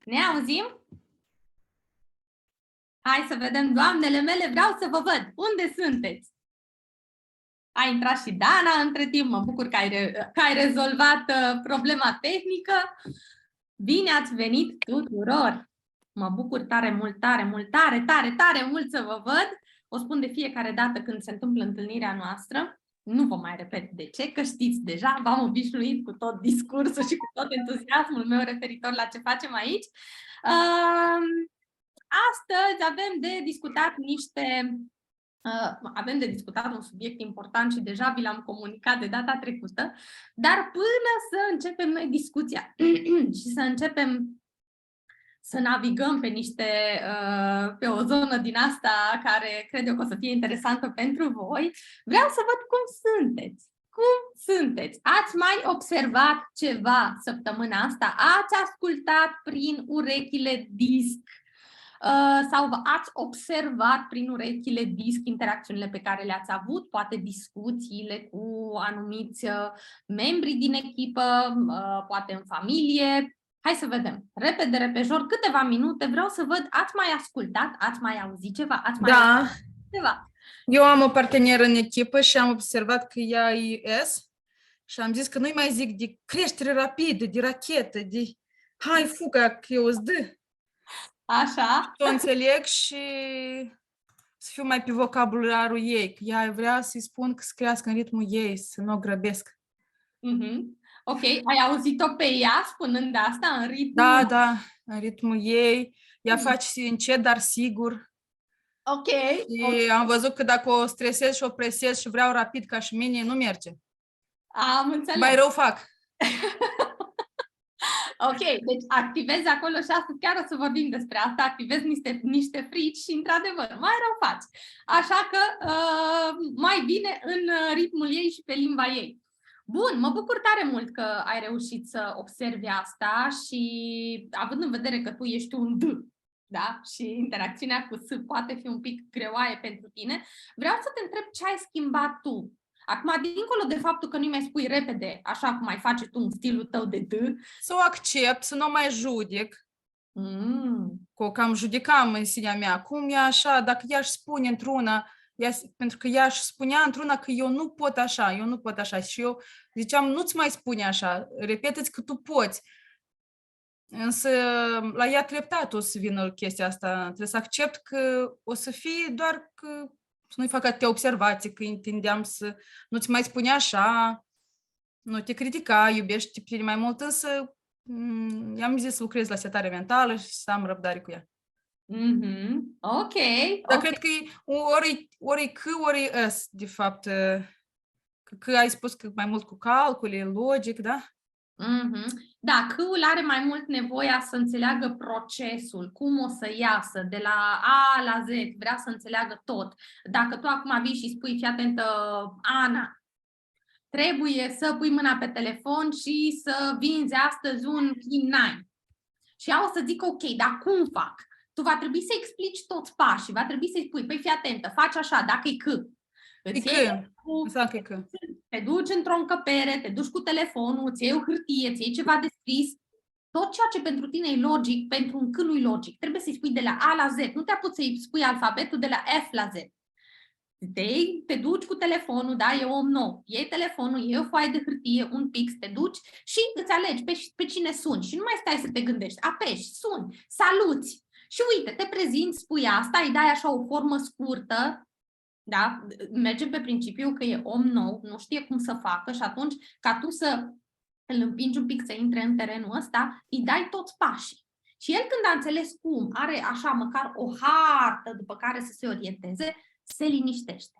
Ne auzim? Hai să vedem, doamnele mele, vreau să vă văd. Unde sunteți? A intrat și Dana între timp. Mă bucur că ai rezolvat problema tehnică. Bine ați venit tuturor! Mă bucur tare mult, tare mult, tare mult să vă văd. O spun de fiecare dată când se întâmplă întâlnirea noastră. Nu vă mai repet de ce, că știți deja, v-am obișnuit cu tot discursul și cu tot entuziasmul meu referitor la ce facem aici. Astăzi avem de discutat un subiect important și deja vi l-am comunicat de data trecută, dar până să începem noi discuția și să începem să navigăm pe o zonă din asta care cred eu că o să fie interesantă pentru voi, vreau să văd cum sunteți. Cum sunteți? Ați mai observat ceva săptămâna asta? Ați ascultat prin urechile disc sau ați observat prin urechile disc interacțiunile pe care le-ați avut, poate discuțiile cu anumiți membri din echipă, poate în familie. Hai să vedem. Repede, repejor, câteva minute, vreau să văd, ați mai ascultat, ați mai auzit ceva, ați mai auzit ceva. Eu am o parteneră în echipă și am observat că ea e S și am zis că nu-i mai zic de creștere rapidă, de rachetă, de hai fuga că eu îți dă. Așa. O înțeleg și să fiu mai pe vocabularul ei, că ea vrea să-i spun că să crească în ritmul ei, să nu o grăbesc. Ok, ai auzit-o pe ea spunând asta în ritmul? Da, în ritmul ei. Ea face încet, dar sigur. Ok. Și am văzut că dacă o stresez și o presez și vreau rapid ca și mine, nu merge. Am înțeles. Mai rău fac. Ok, deci activezi acolo și astăzi chiar o să vorbim despre asta, activezi niște frici și într-adevăr, mai rău faci. Așa că mai bine în ritmul ei și pe limba ei. Bun, mă bucur tare mult că ai reușit să observi asta și având în vedere că tu ești un D, da? Și interacțiunea cu S poate fi un pic greoaie pentru tine, vreau să te întreb ce ai schimbat tu. Acum, dincolo de faptul că nu-i mai spui repede, așa cum mai faci tu în stilul tău de D. Să o accept, să nu o mai judec. Că o cam judecam în sinea mea. Cum e așa, dacă ea își spune într-una, pentru că ea își spunea într-una că eu nu pot așa. Și eu ziceam, nu-ți mai spune așa, repete-ți că tu poți. Însă la ea treptat o să vină chestia asta. Trebuie să accept că o să fie doar că să nu-i fac atâtea observații, că întindeam să nu-ți mai spune așa, nu te critica, iubești pe mai mult, însă i-am zis să lucrez la setare mentală și să am răbdare cu ea. Ok. Dar cred că ori C, ori S, de fapt. Că ai spus că mai mult cu calcule, logic, da? Da, C-ul are mai mult nevoia să înțeleagă procesul, cum o să iasă de la A la Z, vrea să înțeleagă tot. Dacă tu acum vii și spui, fii atentă, Ana, trebuie să pui mâna pe telefon și să vinzi astăzi un Kim 9. Și ea o să zică, ok, dar cum fac? Tu va trebui să explici toți pașii, va trebui să-i spui, păi fii atentă, faci așa, dacă e C. Te duci într-o încăpere, te duci cu telefonul, îți iei o hârtie, îți iei ceva de scris. Tot ceea ce pentru tine e logic, pentru un C nu-i logic. Trebuie să-i spui de la A la Z. Nu te apuci să-i spui alfabetul de la F la Z. Te duci cu telefonul, da, e om nou. Iei telefonul, iei o foaie de hârtie, un pix, te duci și îți alegi pe cine suni. Și nu mai stai să te gândești. Apeși, suni, saluți. Și uite, te prezinți, spui asta, îi dai așa o formă scurtă. Da? Mergem pe principiu că e om nou, nu știe cum să facă și atunci, ca tu să îl împingi un pic să intre în terenul ăsta, îi dai toți pașii. Și el când a înțeles cum, are așa măcar o hartă după care să se orienteze, se liniștește.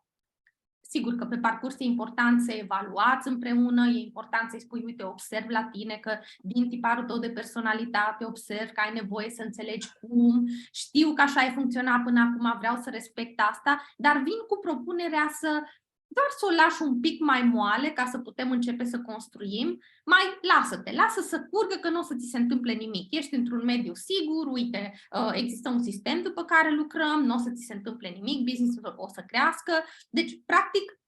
Sigur că pe parcurs e important să evaluați împreună, e important să-i spui, uite, observ la tine că din tiparul tău de personalitate observ că ai nevoie să înțelegi cum, știu că așa ai funcționat până acum, vreau să respect asta, dar vin cu propunerea doar să o lași un pic mai moale ca să putem începe să construim, mai lasă să curgă că nu o să ți se întâmple nimic. Ești într-un mediu sigur, uite, există un sistem după care lucrăm, nu o să ți se întâmple nimic, business-ul o să crească. Deci, practic,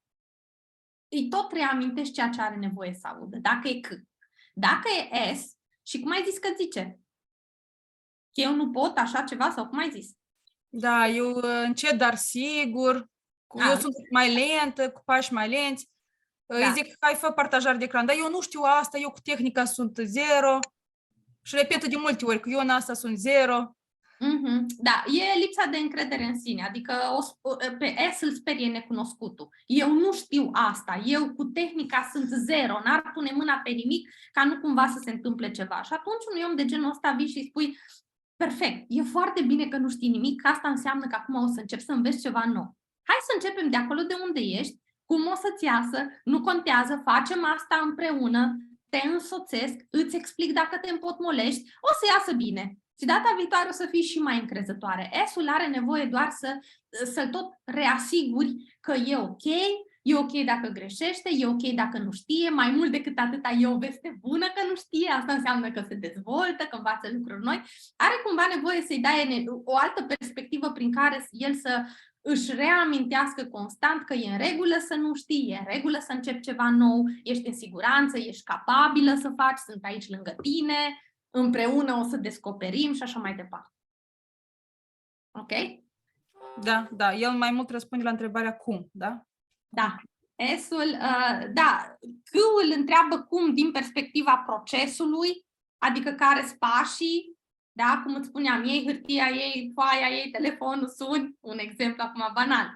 îi tot reamintești ceea ce are nevoie să audă. Dacă e C. Dacă e S, și cum ai zis că zice? Că eu nu pot așa ceva sau cum ai zis? Da, eu încet, dar sigur. Eu sunt mai lentă, cu pași mai lenți. Îi zic, hai, fă partajare de ecran. Dar eu nu știu asta, eu cu tehnica sunt zero. Și repetă de multe ori că eu în asta sunt zero. Da, e lipsa de încredere în sine, adică pe S îl sperie necunoscutul. Eu nu știu asta, eu cu tehnica sunt zero, n-ar pune mâna pe nimic ca nu cumva să se întâmple ceva. Și atunci unui om de genul ăsta vii și îi spui, perfect, e foarte bine că nu știi nimic, că asta înseamnă că acum o să începi să înveți ceva nou. Hai să începem de acolo de unde ești, cum o să-ți iasă, nu contează, facem asta împreună, te însoțesc, îți explic dacă te împotmolești, o să iasă bine. Și data viitoare o să fii și mai încrezătoare. S-ul are nevoie doar să-l tot reasiguri că e ok dacă greșește, e ok dacă nu știe, mai mult decât atâta e o veste bună că nu știe, asta înseamnă că se dezvoltă, că învață lucruri noi. Are cumva nevoie să-i dai o altă perspectivă prin care el să își reamintească constant că e în regulă să nu știi, e în regulă să începi ceva nou, ești în siguranță, ești capabilă să faci, sunt aici lângă tine, împreună o să descoperim și așa mai departe. Ok? Da, el mai mult răspunde la întrebarea cum, da? Da. S-ul, da, C-ul întreabă cum din perspectiva procesului, adică care-s pașii, da, cum îți spuneam, iei hârtia, iei foaia, iei telefonul, suni, un exemplu acum banal.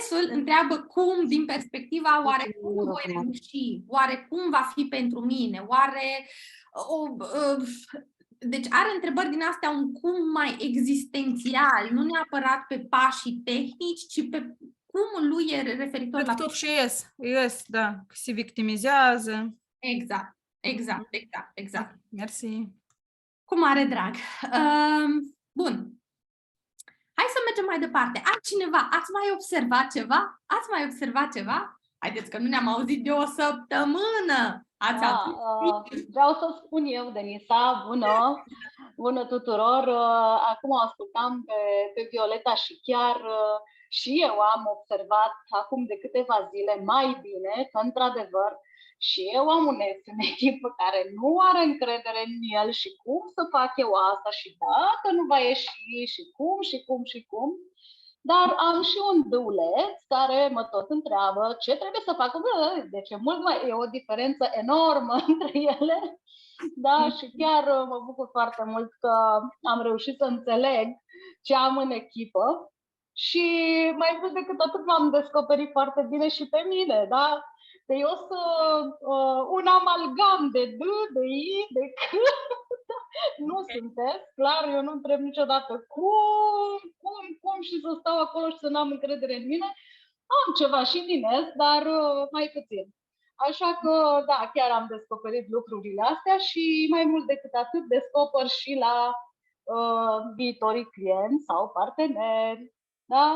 S-ul întreabă cum din perspectiva oare cum voi reuși, oare cum va fi pentru mine, oare... Deci are întrebări din astea un cum mai existențial, nu neapărat pe pașii tehnici, ci pe cum lui e referitor la... Tot și yes, da, că se victimizează. Exact. Mersi. Cu mare drag. Bun. Hai să mergem mai departe. Altcineva, ați mai observat ceva? Haideți că nu ne-am auzit de o săptămână. Vreau să spun eu, Denisa, bună tuturor. Acum ascultam pe Violeta și chiar și eu am observat acum de câteva zile mai bine că, într-adevăr, și eu am un ex în echipă care nu are încredere în el și cum să fac eu asta și dacă nu va ieși și cum. Dar am și un dăuleț care mă tot întreabă ce trebuie să fac. Deci e o diferență enormă între ele. Da, și chiar mă bucur foarte mult că am reușit să înțeleg ce am în echipă. Și mai mult decât atât m-am descoperit foarte bine și pe mine, da? Deci eu sunt un amalgam de D, de I, de C. Nu sunteți, clar, eu nu întreb niciodată cum și să stau acolo și să n-am încredere în mine. Am ceva și din est, dar mai puțin. Așa că, da, chiar am descoperit lucrurile astea și mai mult decât atât descoper și la viitorii clienți sau parteneri. Da?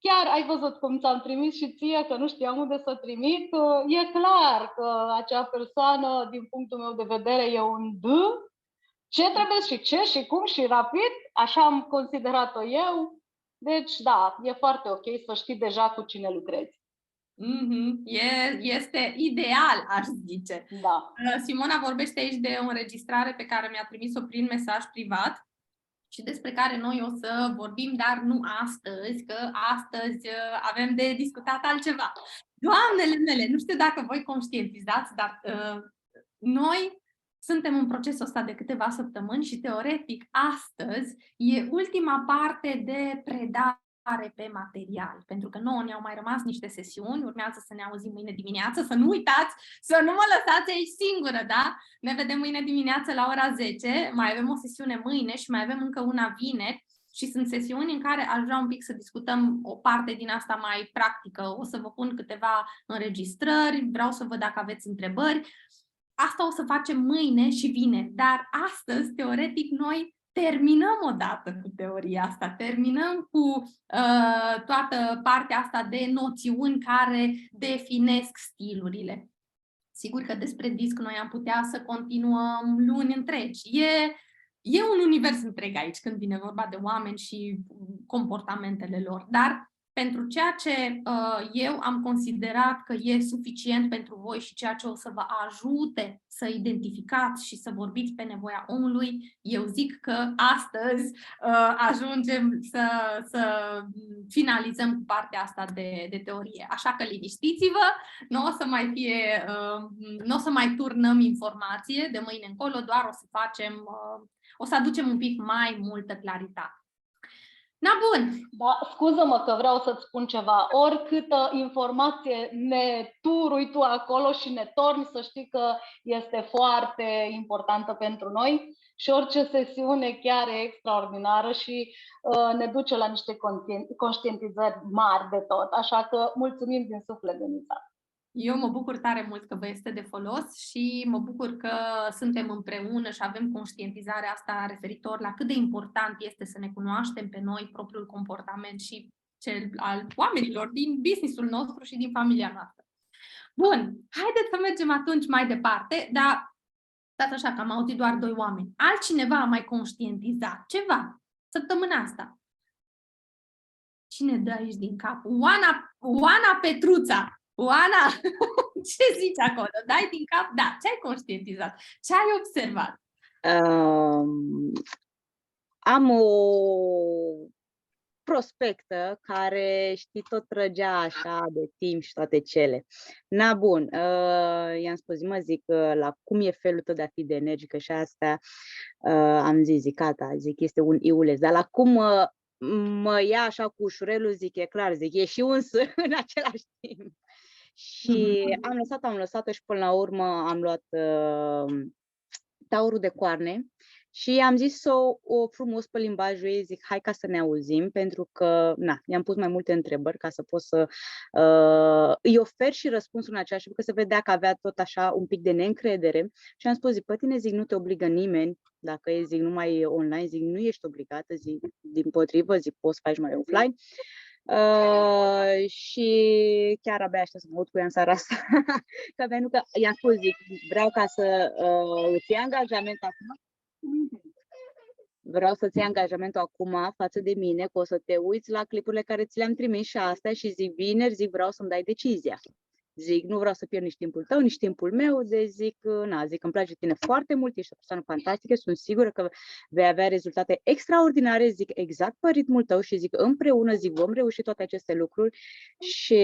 Chiar ai văzut cum ți-am trimis și ție, că nu știam unde să trimit. E clar că acea persoană, din punctul meu de vedere, e un D. Ce trebuie și ce și cum și rapid, așa am considerat-o eu. Deci, da, e foarte ok să știi deja cu cine lucrezi. Este ideal, aș zice. Da. Simona vorbește aici de o înregistrare pe care mi-a trimis-o prin mesaj privat și despre care noi o să vorbim, dar nu astăzi, că astăzi avem de discutat altceva. Doamnele mele, nu știu dacă voi conștientizați, dar noi suntem în procesul ăsta de câteva săptămâni și teoretic astăzi e ultima parte de predare pe material, pentru că nouă ne-au mai rămas niște sesiuni, urmează să ne auzim mâine dimineață, să nu uitați, să nu mă lăsați aici singură, da? Ne vedem mâine dimineață la ora 10, mai avem o sesiune mâine și mai avem încă una vineri și sunt sesiuni în care aș vrea un pic să discutăm o parte din asta mai practică. O să vă pun câteva înregistrări, vreau să văd dacă aveți întrebări. Asta o să facem mâine și vineri, dar astăzi, teoretic, noi terminăm odată cu teoria asta, terminăm cu toată partea asta de noțiuni care definesc stilurile. Sigur că despre disc noi am putea să continuăm luni întregi. E un univers întreg aici când vine vorba de oameni și comportamentele lor, dar pentru ceea ce eu am considerat că e suficient pentru voi și ceea ce o să vă ajute să identificați și să vorbiți pe nevoia omului, eu zic că astăzi ajungem să finalizăm cu partea asta de teorie. Așa că liniștiți-vă, nu o să mai fie, nu o să mai turnăm informație de mâine încolo, doar o să facem, o să aducem un pic mai multă claritate. Na, bun! Da, scuză-mă că vreau să-ți spun ceva. Oricâtă informație ne turui tu acolo și ne torni, să știi că este foarte importantă pentru noi și orice sesiune chiar e extraordinară și ne duce la niște conștientizări mari de tot. Așa că mulțumim din suflet, Denisa. Eu mă bucur tare mult că vă este de folos și mă bucur că suntem împreună și avem conștientizarea asta referitor la cât de important este să ne cunoaștem pe noi propriul comportament și cel al oamenilor din business-ul nostru și din familia noastră. Bun, haideți să mergem atunci mai departe, dar stați așa că am auzit doar 2 oameni. Altcineva a mai conștientizat ceva săptămâna asta. Cine dă aici din cap? Oana Petruța! Oana, ce zici acolo? Dai din cap? Da, ce ai conștientizat? Ce ai observat? Am o prospectă care, știi, tot trăgea așa de timp și toate cele. Na, bun, i-am spus, zic, la cum e felul tău de a fi de energică și asta, am zis, gata, zic, este un iuleț, dar la cum mă ia așa cu ușurelul, zic, e clar, zic, e și uns în același timp. Și am lăsat-o și până la urmă am luat taurul de coarne și am zis o frumos pe limbajul ei, zic, hai ca să ne auzim, pentru că, i-am pus mai multe întrebări ca să pot să îi ofer și răspunsul în același timp, că se vedea că avea tot așa un pic de neîncredere și am spus, zic, pe tine, zic, nu te obligă nimeni, dacă e, zic, numai online, zic, nu ești obligată, zic, dimpotrivă, zic, poți să faci mai offline. Și chiar abia aștept să mă aud cu ea în seara asta. Că pentru că i-am spus, zic, vreau ca să îți iei angajament acum. Vreau să-ți iei angajamentul acum față de mine, că o să te uiți la clipurile care ți le-am trimis și astea și zic, vineri, zic, vreau să-mi dai decizia. Zic, nu vreau să pierd nici timpul tău, nici timpul meu, deci zic, zic, îmi place tine foarte mult, ești o persoană fantastică, sunt sigură că vei avea rezultate extraordinare, zic, exact pe ritmul tău și zic, împreună, zic, vom reuși toate aceste lucruri și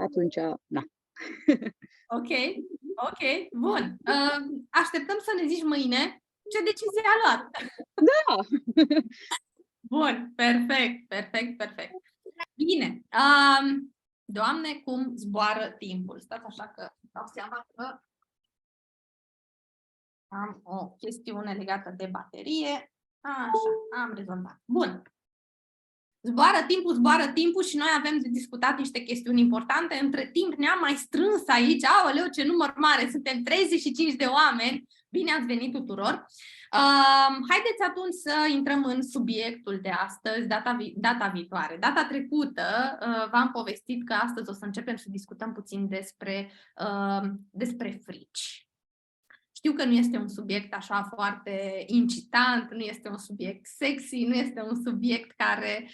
atunci, Ok, bun. Așteptăm să ne zici mâine ce decizie a luat. Da! Bun, perfect. Bine. Doamne, cum zboară timpul. Stați așa că dau seama că am o chestiune legată de baterie. Așa, am rezolvat. Bun. Zboară timpul și noi avem de discutat niște chestiuni importante. Între timp ne-am mai strâns aici. Aoleu, ce număr mare! Suntem 35 de oameni. Bine ați venit tuturor! Haideți atunci să intrăm în subiectul de astăzi, data viitoare. Data trecută v-am povestit că astăzi o să începem să discutăm puțin despre frici. Știu că nu este un subiect așa foarte incitant, nu este un subiect sexy, nu este un subiect care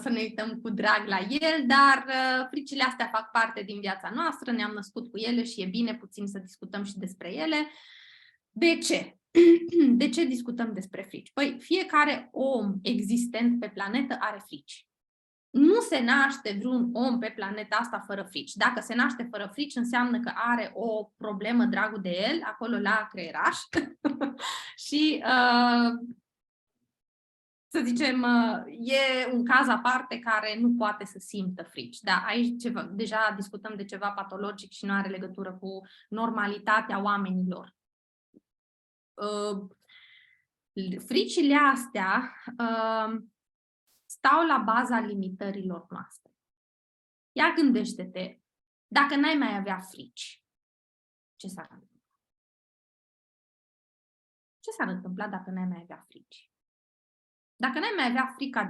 să ne uităm cu drag la el, dar fricile astea fac parte din viața noastră, ne-am născut cu ele și e bine puțin să discutăm și despre ele. De ce? De ce discutăm despre frici? Păi, fiecare om existent pe planetă are frici. Nu se naște vreun om pe planeta asta fără frici. Dacă se naște fără frici, înseamnă că are o problemă dragul de el, acolo la creieraș. Și, să zicem, e un caz aparte care nu poate să simtă frici. Da, aici deja discutăm de ceva patologic și nu are legătură cu normalitatea oamenilor. Fricile astea stau la baza limitărilor noastre. Ia gândește-te, dacă n-ai mai avea frici, ce s-ar întâmpla? Ce s-ar întâmpla dacă n-ai mai avea frici? Dacă n-ai mai avea frica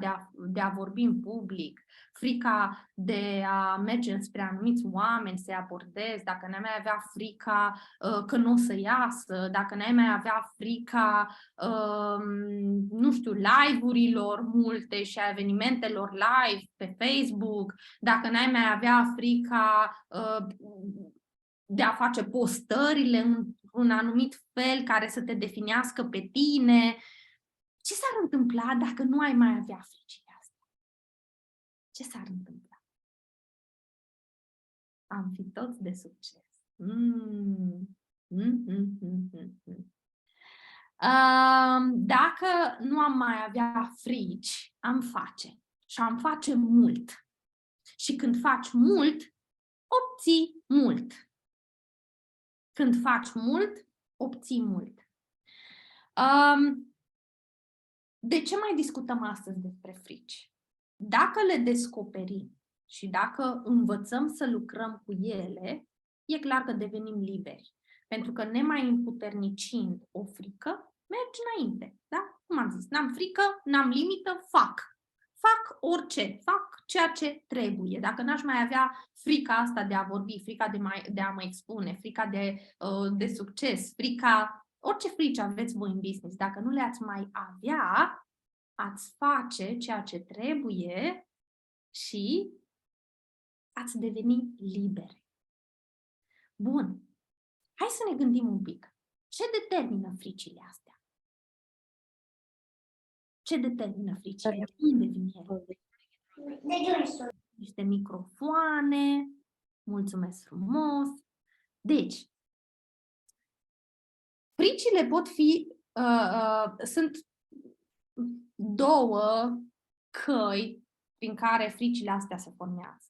de a vorbi în public, frica de a merge înspre anumiți oameni, să-i abordezi, dacă n-ai mai avea frica că nu o să iasă, dacă n-ai mai avea frica, nu știu, live-urilor multe și a evenimentelor live pe Facebook, dacă n-ai mai avea frica de a face postările într-un anumit fel care să te definească pe tine, ce s-ar întâmpla dacă nu ai mai avea fricile astea? Ce s-ar întâmpla? Am fi toți de succes. Dacă nu am mai avea frici, am face. Și am face mult. Și când faci mult, obții mult. Când faci mult, obții mult. De ce mai discutăm astăzi despre frici? Dacă le descoperim și dacă învățăm să lucrăm cu ele, e clar că devenim liberi. Pentru că nemai împuternicind o frică, mergi înainte. Da? Cum am zis, n-am frică, n-am limită, fac. Fac orice, fac ceea ce trebuie. Dacă n-aș mai avea frica asta de a vorbi, frica de a mă expune, frica de succes, frica... Orice frici aveți voi în business, dacă nu le-ați mai avea, ați face ceea ce trebuie și ați deveni liberi. Bun. Hai să ne gândim un pic. Ce determină fricile astea? Ce determină fricile? De unde vin ele? Niște microfoane. Mulțumesc frumos. Deci, fricile pot fi, sunt două căi prin care fricile astea se formează.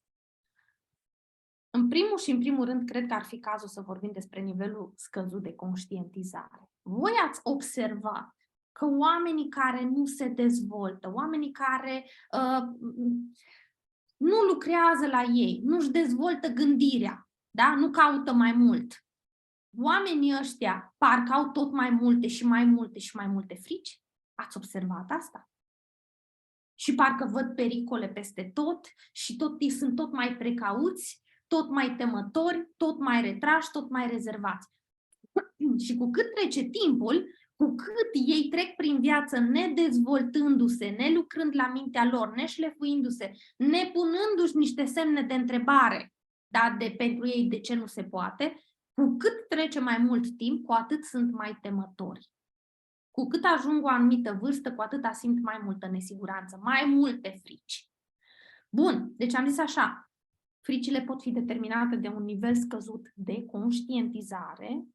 În primul rând, cred că ar fi cazul să vorbim despre nivelul scăzut de conștientizare. Voi ați observat că oamenii care nu se dezvoltă, oamenii care nu lucrează la ei, nu-și dezvoltă gândirea, da? Nu caută mai mult, oamenii ăștia parcă au tot mai multe și mai multe și mai multe frici? Ați observat asta? Și parcă văd pericole peste tot și sunt tot mai precauți, tot mai temători, tot mai retrași, tot mai rezervați. Și cu cât trece timpul, cu cât ei trec prin viață nedezvoltându-se, nelucrând la mintea lor, neșlefuindu-se, nepunându-și niște semne de întrebare, da, pentru ei de ce nu se poate, cu cât trece mai mult timp, cu atât sunt mai temători. Cu cât ajung o anumită vârstă, cu atât simt mai multă nesiguranță, mai multe frici. Bun, deci am zis așa, fricile pot fi determinate de un nivel scăzut de conștientizare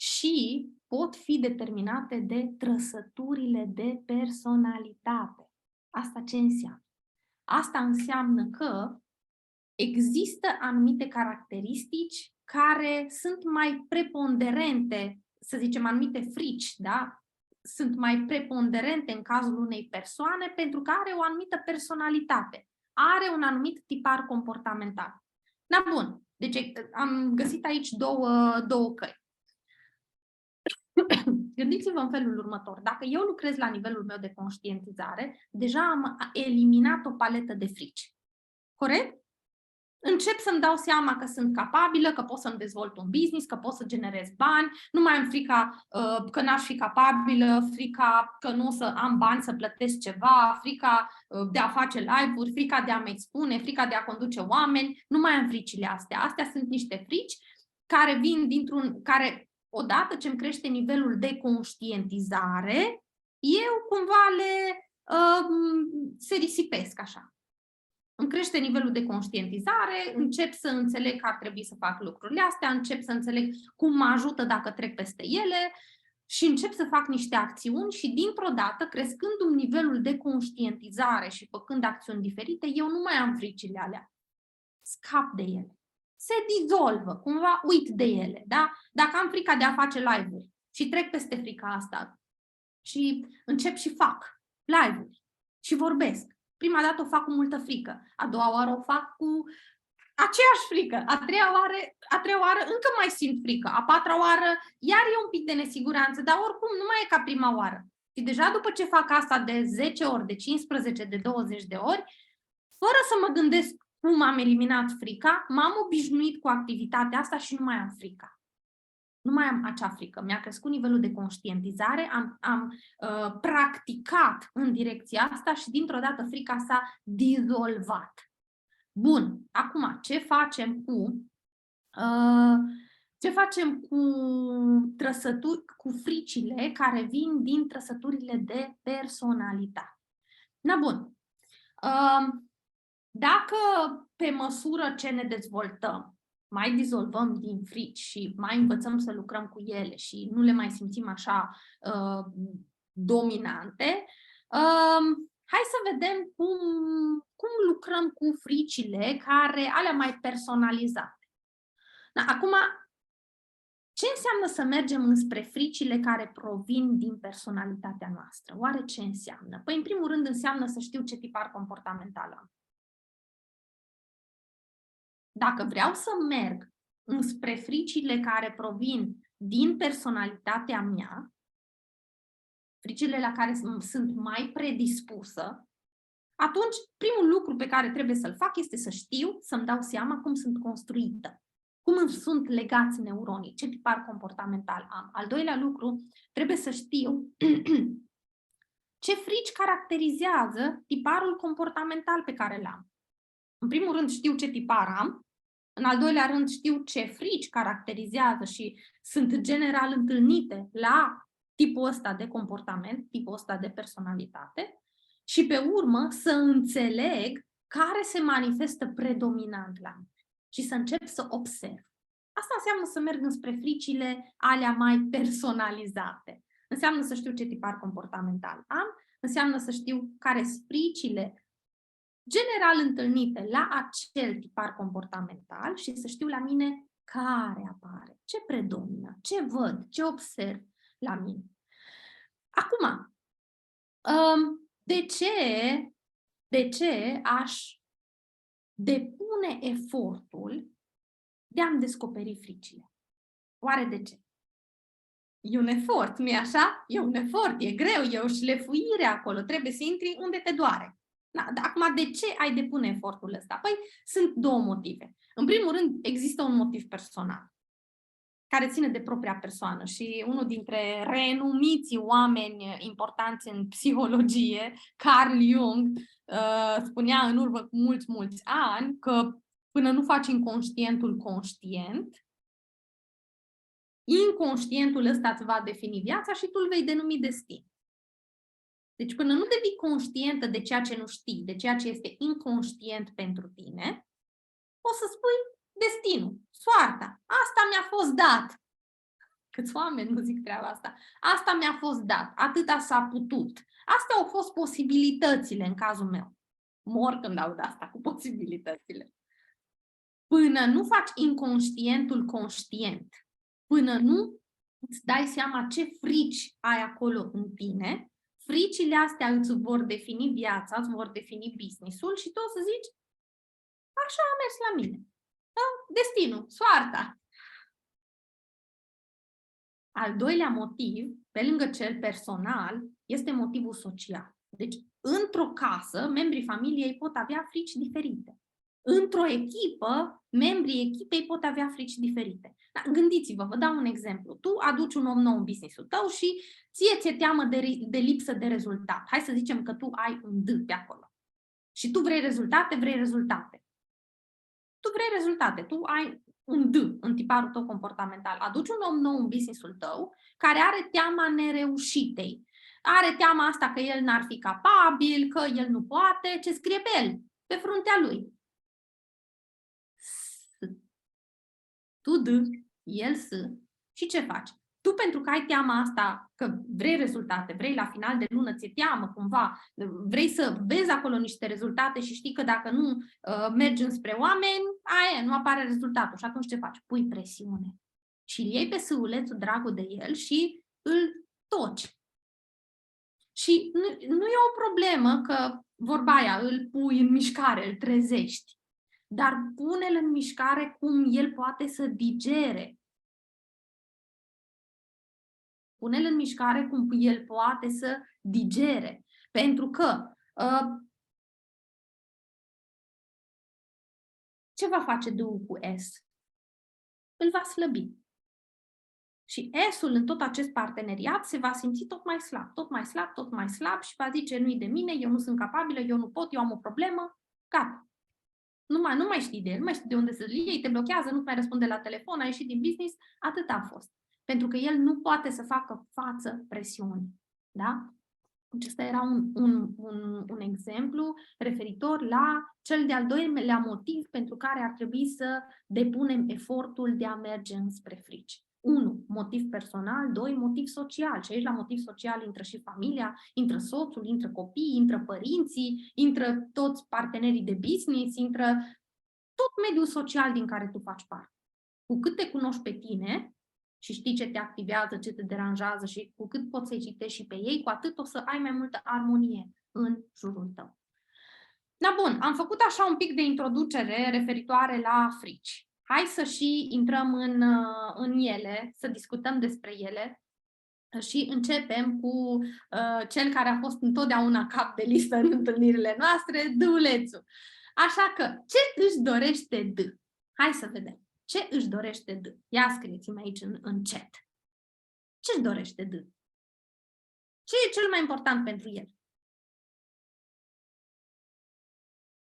și pot fi determinate de trăsăturile de personalitate. Asta ce înseamnă? Asta înseamnă că există anumite caracteristici care sunt mai preponderente, să zicem anumite frici, da? Sunt mai preponderente în cazul unei persoane pentru că are o anumită personalitate, are un anumit tipar comportamental. Da, bun. Deci am găsit aici două căi. Gândiți-vă în felul următor. Dacă eu lucrez la nivelul meu de conștientizare, deja am eliminat o paletă de frici. Corect? Încep să-mi dau seama că sunt capabilă, că pot să-mi dezvolt un business, că pot să generez bani, nu mai am frica că n-aș fi capabilă, frica că nu o să am bani să plătesc ceva, frica de a face live-uri, frica de a mă expune, frica de a conduce oameni, nu mai am fricile astea. Astea sunt niște frici care vin care odată ce îmi crește nivelul de conștientizare, eu cumva se risipesc așa. Îmi crește nivelul de conștientizare, încep să înțeleg că ar trebui să fac lucrurile astea, încep să înțeleg cum mă ajută dacă trec peste ele și încep să fac niște acțiuni și dintr-o dată, crescându-mi nivelul de conștientizare și făcând acțiuni diferite, eu nu mai am fricile alea. Scap de ele. Se dizolvă, cumva uit de ele. Da? Dacă am frica de a face live-uri și trec peste frica asta și încep și fac live-uri și vorbesc, prima dată o fac cu multă frică, a doua oară o fac cu aceeași frică, a treia oară încă mai simt frică, a patra oară iar e un pic de nesiguranță, dar oricum nu mai e ca prima oară. Și deja după ce fac asta de 10 ori, de 15, de 20 de ori, fără să mă gândesc cum am eliminat frica, m-am obișnuit cu activitatea asta și nu mai am frica. Nu mai am acea frică. Mi-a crescut nivelul de conștientizare, am practicat în direcția asta și dintr-o dată frica s-a dizolvat. Bun, acum ce facem cu fricile care vin din trăsăturile de personalitate? Na bun. Dacă pe măsură ce ne dezvoltăm, mai dizolvăm din frici și mai învățăm să lucrăm cu ele și nu le mai simțim așa dominante, hai să vedem cum lucrăm cu fricile alea mai personalizate. Da, acum, ce înseamnă să mergem înspre fricile care provin din personalitatea noastră? Oare ce înseamnă? Păi, în primul rând, înseamnă să știu ce tipar comportamental am. Dacă vreau să merg înspre fricile care provin din personalitatea mea, fricile la care sunt mai predispusă, atunci primul lucru pe care trebuie să-l fac este să știu, să-mi dau seama cum sunt construită, cum sunt legați neuronii, ce tipar comportamental am. Al doilea lucru, trebuie să știu ce frici caracterizează tiparul comportamental pe care l-am. În primul rând știu ce tipar am, în al doilea rând știu ce frici caracterizează și sunt general întâlnite la tipul ăsta de comportament, tipul ăsta de personalitate și pe urmă să înțeleg care se manifestă predominant la mine și să încep să observ. Asta înseamnă să merg înspre fricile alea mai personalizate. Înseamnă să știu ce tipar comportamental am, înseamnă să știu care sunt fricile general întâlnite la acel tipar comportamental și să știu la mine care apare, ce predomină, ce văd, ce observ la mine. Acum, de ce aș depune efortul de a-mi descoperi fricile? Oare de ce? E un efort, nu-i așa? E un efort, e greu, e o șlefuire acolo, trebuie să intri unde te doare. Da, acum, de ce ai depune efortul ăsta? Păi, sunt două motive. În primul rând, există un motiv personal, care ține de propria persoană și unul dintre renumiții oameni importanți în psihologie, Carl Jung, spunea în urmă cu mulți ani că până nu faci inconștientul conștient, inconștientul ăsta îți va defini viața și tu îl vei denumi destin. Deci până nu devii conștientă de ceea ce nu știi, de ceea ce este inconștient pentru tine, o să spui destinul, soarta, asta mi-a fost dat. Câți oameni nu zic treaba asta? Asta mi-a fost dat, atâta s-a putut. Astea au fost posibilitățile în cazul meu. Mor când aud asta cu posibilitățile. Până nu faci inconștientul conștient, până nu îți dai seama ce frici ai acolo în tine, fricile astea îți vor defini viața, îți vor defini business-ul și tu o să zici, așa a mers la mine. Da? Destinul, soarta. Al doilea motiv, pe lângă cel personal, este motivul social. Deci, într-o casă, membrii familiei pot avea frici diferite. Într-o echipă, membrii echipei pot avea frici diferite. Da, gândiți-vă, vă dau un exemplu. Tu aduci un om nou în business-ul tău și ție teamă de lipsă de rezultat. Hai să zicem că tu ai un D pe acolo. Și tu vrei rezultate. Tu vrei rezultate, tu ai un D în tiparul tău comportamental. Aduci un om nou în business-ul tău care are teama nereușitei. Are teama asta că el n-ar fi capabil, că el nu poate. Ce scrie pe el? Pe fruntea lui. Tu D, el S. Și ce faci? Tu, pentru că ai teama asta, că vrei rezultate, vrei la final de lună, ți-e teamă cumva, vrei să vezi acolo niște rezultate și știi că dacă nu mergi înspre oameni, nu apare rezultatul. Și atunci ce faci? Pui presiune. Și îl iei pe sâulețul dragul de el și îl toci. Și nu e o problemă că, vorba aia, îl pui în mișcare, îl trezești. Dar pune-l în mișcare cum el poate să digere. pune-l în mișcare cum el poate să digere. Pentru că ce va face D-ul cu S? Îl va slăbi. Și S-ul în tot acest parteneriat se va simți tot mai slab, tot mai slab, tot mai slab și va zice nu-i de mine, eu nu sunt capabilă, eu nu pot, eu am o problemă, gata. Nu mai știi de el, nu mai știi de unde să-l iei, te blochează, nu mai răspunde la telefon, a ieșit din business, atât a fost. Pentru că el nu poate să facă față presiunii. Da? Acesta era un exemplu referitor la cel de-al doilea motiv pentru care ar trebui să depunem efortul de a merge înspre frici. 1. Motiv personal, 2. Motiv social. Și aici la motiv social intră și familia, intră soțul, intră copiii, intră părinții, intră toți partenerii de business, intră tot mediul social din care tu faci parte. Cu cât te cunoști pe tine și știi ce te activează, ce te deranjează și cu cât poți să-i citești și pe ei, cu atât o să ai mai multă armonie în jurul tău. Da, bun, am făcut așa un pic de introducere referitoare la frici. Hai să și intrăm în ele, să discutăm despre ele și începem cu cel care a fost întotdeauna cap de listă în întâlnirile noastre, D-ulețul. Așa că, ce își dorește D? Hai să vedem. Ce își dorește D? Ia scrieți-mi aici în chat. Ce își dorește D? Ce e cel mai important pentru el?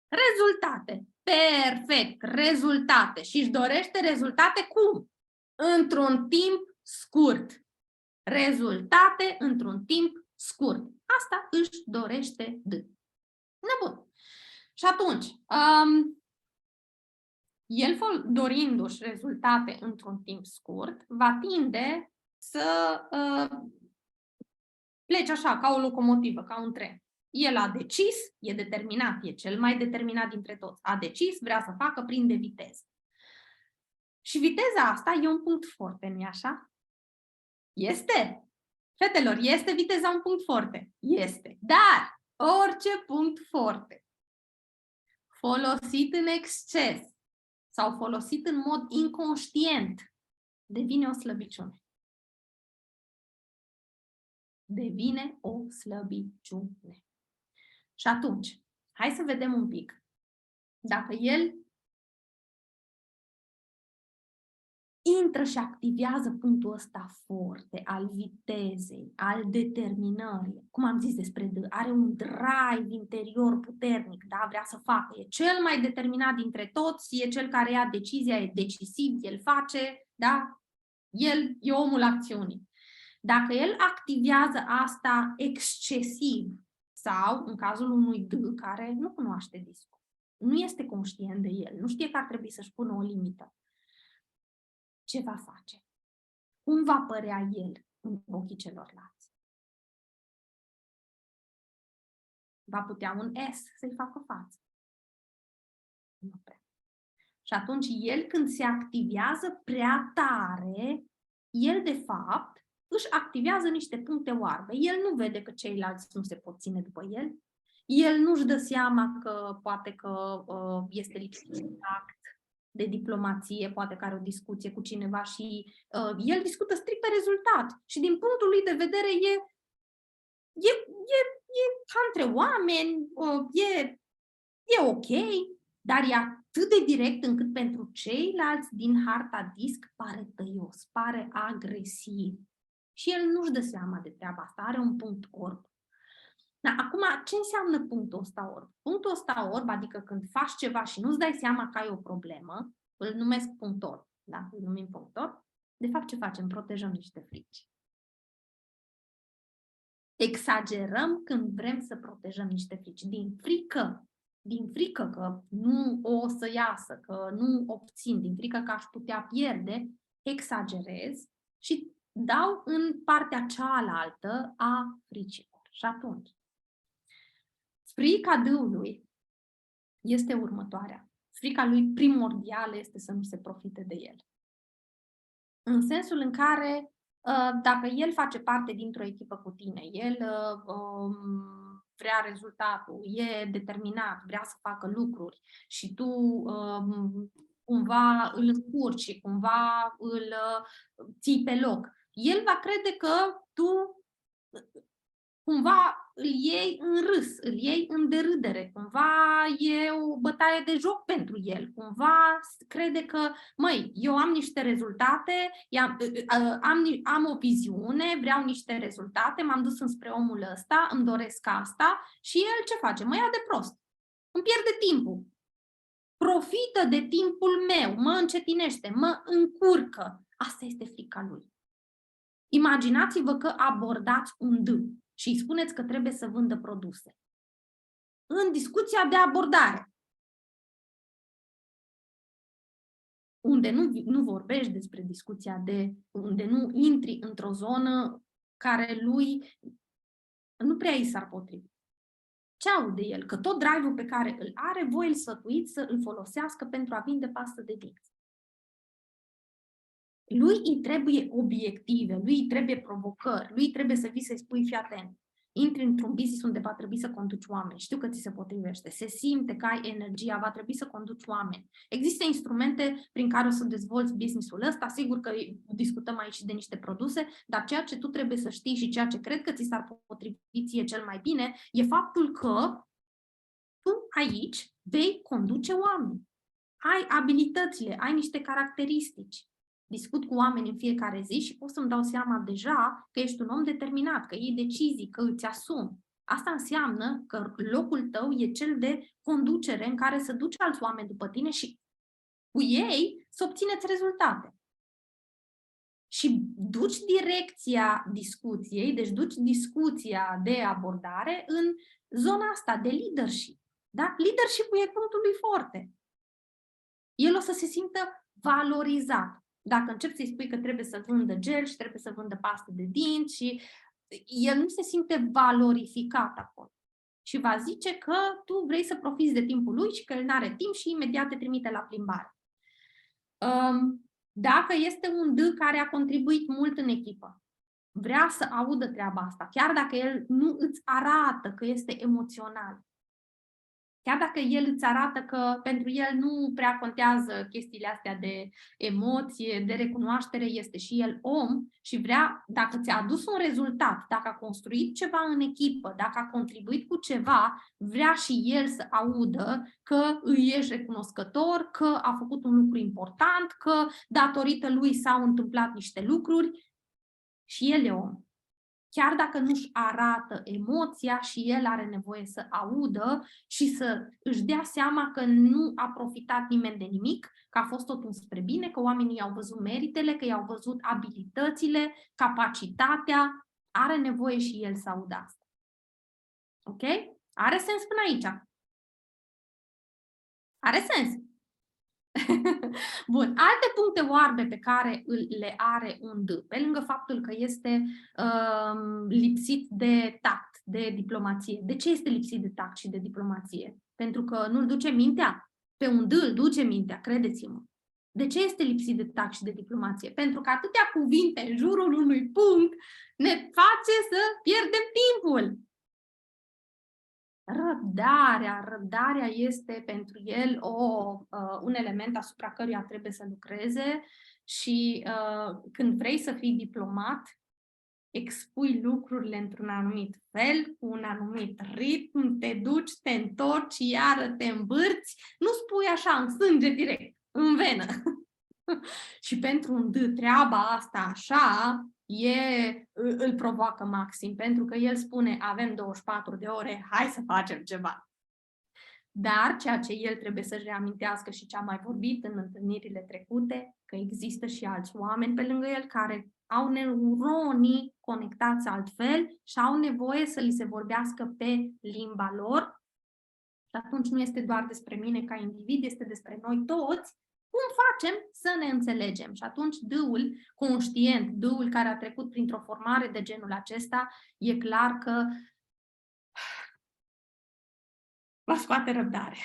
Rezultate. Perfect. Rezultate. Și își dorește rezultate cum? Într-un timp scurt. Rezultate într-un timp scurt. Asta își dorește D. Na bun. Și atunci, el dorindu-și rezultate într-un timp scurt, va tinde să plece așa, ca o locomotivă, ca un tren. El a decis, e determinat, e cel mai determinat dintre toți. A decis, vrea să facă, prinde viteză. Și viteza asta e un punct forte, nu-i așa? Este. Fetelor, este viteza un punct forte? Este. Dar orice punct forte folosit în exces sau folosit în mod inconștient devine o slăbiciune. Devine o slăbiciune. Și atunci, hai să vedem un pic. Dacă el intră și activează punctul ăsta forte al vitezei, al determinării, cum am zis despre D, are un drive interior puternic, da? Vrea să facă, e cel mai determinat dintre toți, e cel care ia decizia, e decisiv, el face, da? El e omul acțiunii. Dacă el activează asta excesiv sau, în cazul unui D care nu cunoaște discul, nu este conștient de el, nu știe că ar trebui să-și pună o limită, ce va face? Cum va părea el în ochii celorlalți? Va putea un S să-i facă față? Nu prea. Și atunci el, când se activează prea tare, el de fapt își activează niște puncte oarbe. El nu vede că ceilalți nu se pot ține după el. El nu-și dă seama că poate că este lipsit de tact, de diplomație, poate că are o discuție cu cineva și el discută strict pe rezultat. Și din punctul lui de vedere e ca între oameni, e ok, dar e atât de direct încât pentru ceilalți din harta disc pare tăios, pare agresiv. Și el nu-și dă seama de treaba asta, are un punct orb. Da, acum, ce înseamnă punctul ăsta orb? Punctul ăsta orb, adică când faci ceva și nu-ți dai seama că ai o problemă, îl numesc punct orb. Da? Îl numim punct orb. De fapt, ce facem? Protejăm niște frici. Exagerăm când vrem să protejăm niște frici. Din frică că nu o să iasă, că nu obțin, din frică că aș putea pierde, exagerez și dau în partea cealaltă a fricilor. Și atunci, frica D-ului este următoarea. Frica lui primordială este să nu se profite de el. În sensul în care, dacă el face parte dintr-o echipă cu tine, el vrea rezultatul, e determinat, vrea să facă lucruri și tu cumva îl încurci și cumva îl ții pe loc, el va crede că tu cumva îl iei în râs, îl iei în derâdere, cumva e o bătaie de joc pentru el, cumva crede că, măi, eu am niște rezultate, am o viziune, vreau niște rezultate, m-am dus înspre omul ăsta, îmi doresc asta și el ce face? Mă ia de prost, îmi pierde timpul, profită de timpul meu, mă încetinește, mă încurcă. Asta este frica lui. Imaginați-vă că abordați un D și îi spuneți că trebuie să vândă produse. În discuția de abordare, unde nu vorbești despre discuția unde nu intri într-o zonă care lui nu prea i s-ar potrivi. Ce aude el? Că tot drive-ul pe care îl are, voi îl sfătuiți să îl folosească pentru a vinde pastă de dinți. Lui îi trebuie obiective, lui îi trebuie provocări, lui trebuie să vii să-i spui, fii atent, intri într-un business unde va trebui să conduci oameni, știu că ți se potrivește, se simte că ai energia, va trebui să conduci oameni. Există instrumente prin care o să dezvolți business-ul ăsta, sigur că discutăm aici de niște produse, dar ceea ce tu trebuie să știi și ceea ce cred că ți s-ar potrivi ție cel mai bine e faptul că tu aici vei conduce oameni. Ai abilitățile, ai niște caracteristici. Discut cu oameni în fiecare zi și pot să-mi dau seama deja că ești un om determinat, că iei decizii, că îți asumi. Asta înseamnă că locul tău e cel de conducere în care să duci alți oameni după tine și cu ei să obțineți rezultate. Și duci direcția discuției, deci duci discuția de abordare în zona asta de leadership. Da? Leadership-ul e punctul lui forte. El o să se simtă valorizat. Dacă începi să-i spui că trebuie să vândă gel și trebuie să vândă pastă de dinți și el nu se simte valorificat acolo. Și va zice că tu vrei să profiți de timpul lui și că el nu are timp și imediat te trimite la plimbare. Dacă este un D care a contribuit mult în echipă, vrea să audă treaba asta, chiar dacă el nu îți arată că este emoțional, chiar dacă el îți arată că pentru el nu prea contează chestiile astea de emoție, de recunoaștere, este și el om și vrea, dacă ți-a adus un rezultat, dacă a construit ceva în echipă, dacă a contribuit cu ceva, vrea și el să audă că îi ești recunoscător, că a făcut un lucru important, că datorită lui s-au întâmplat niște lucruri și el e om. Chiar dacă nu-și arată emoția și el are nevoie să audă și să își dea seama că nu a profitat nimeni de nimic, că a fost totul spre bine, că oamenii i-au văzut meritele, că i-au văzut abilitățile, capacitatea, are nevoie și el să audă asta. Ok? Are sens până aici? Are sens? Bun. Alte puncte oarbe pe care le are un D, pe lângă faptul că este lipsit de tact, de diplomație. De ce este lipsit de tact și de diplomație? Pentru că nu-l duce mintea? Pe un D îl duce mintea, credeți-mă. De ce este lipsit de tact și de diplomație? Pentru că atâtea cuvinte în jurul unui punct ne face să pierdem timpul. Răbdarea este pentru el un element asupra căruia trebuie să lucreze și când vrei să fii diplomat, expui lucrurile într-un anumit fel, cu un anumit ritm, te duci, te întorci, iară te învârți, nu spui așa în sânge direct, în venă. Și pentru un D treaba asta așa îl provoacă maxim, pentru că el spune avem 24 de ore, hai să facem ceva. Dar ceea ce el trebuie să-și reamintească și ce am mai vorbit în întâlnirile trecute, că există și alți oameni pe lângă el care au neuronii conectați altfel și au nevoie să li se vorbească pe limba lor. Și atunci nu este doar despre mine ca individ, este despre noi toți. Cum facem să ne înțelegem? Și atunci D-ul conștient, D-ul care a trecut printr-o formare de genul acesta, e clar că va scoate răbdare,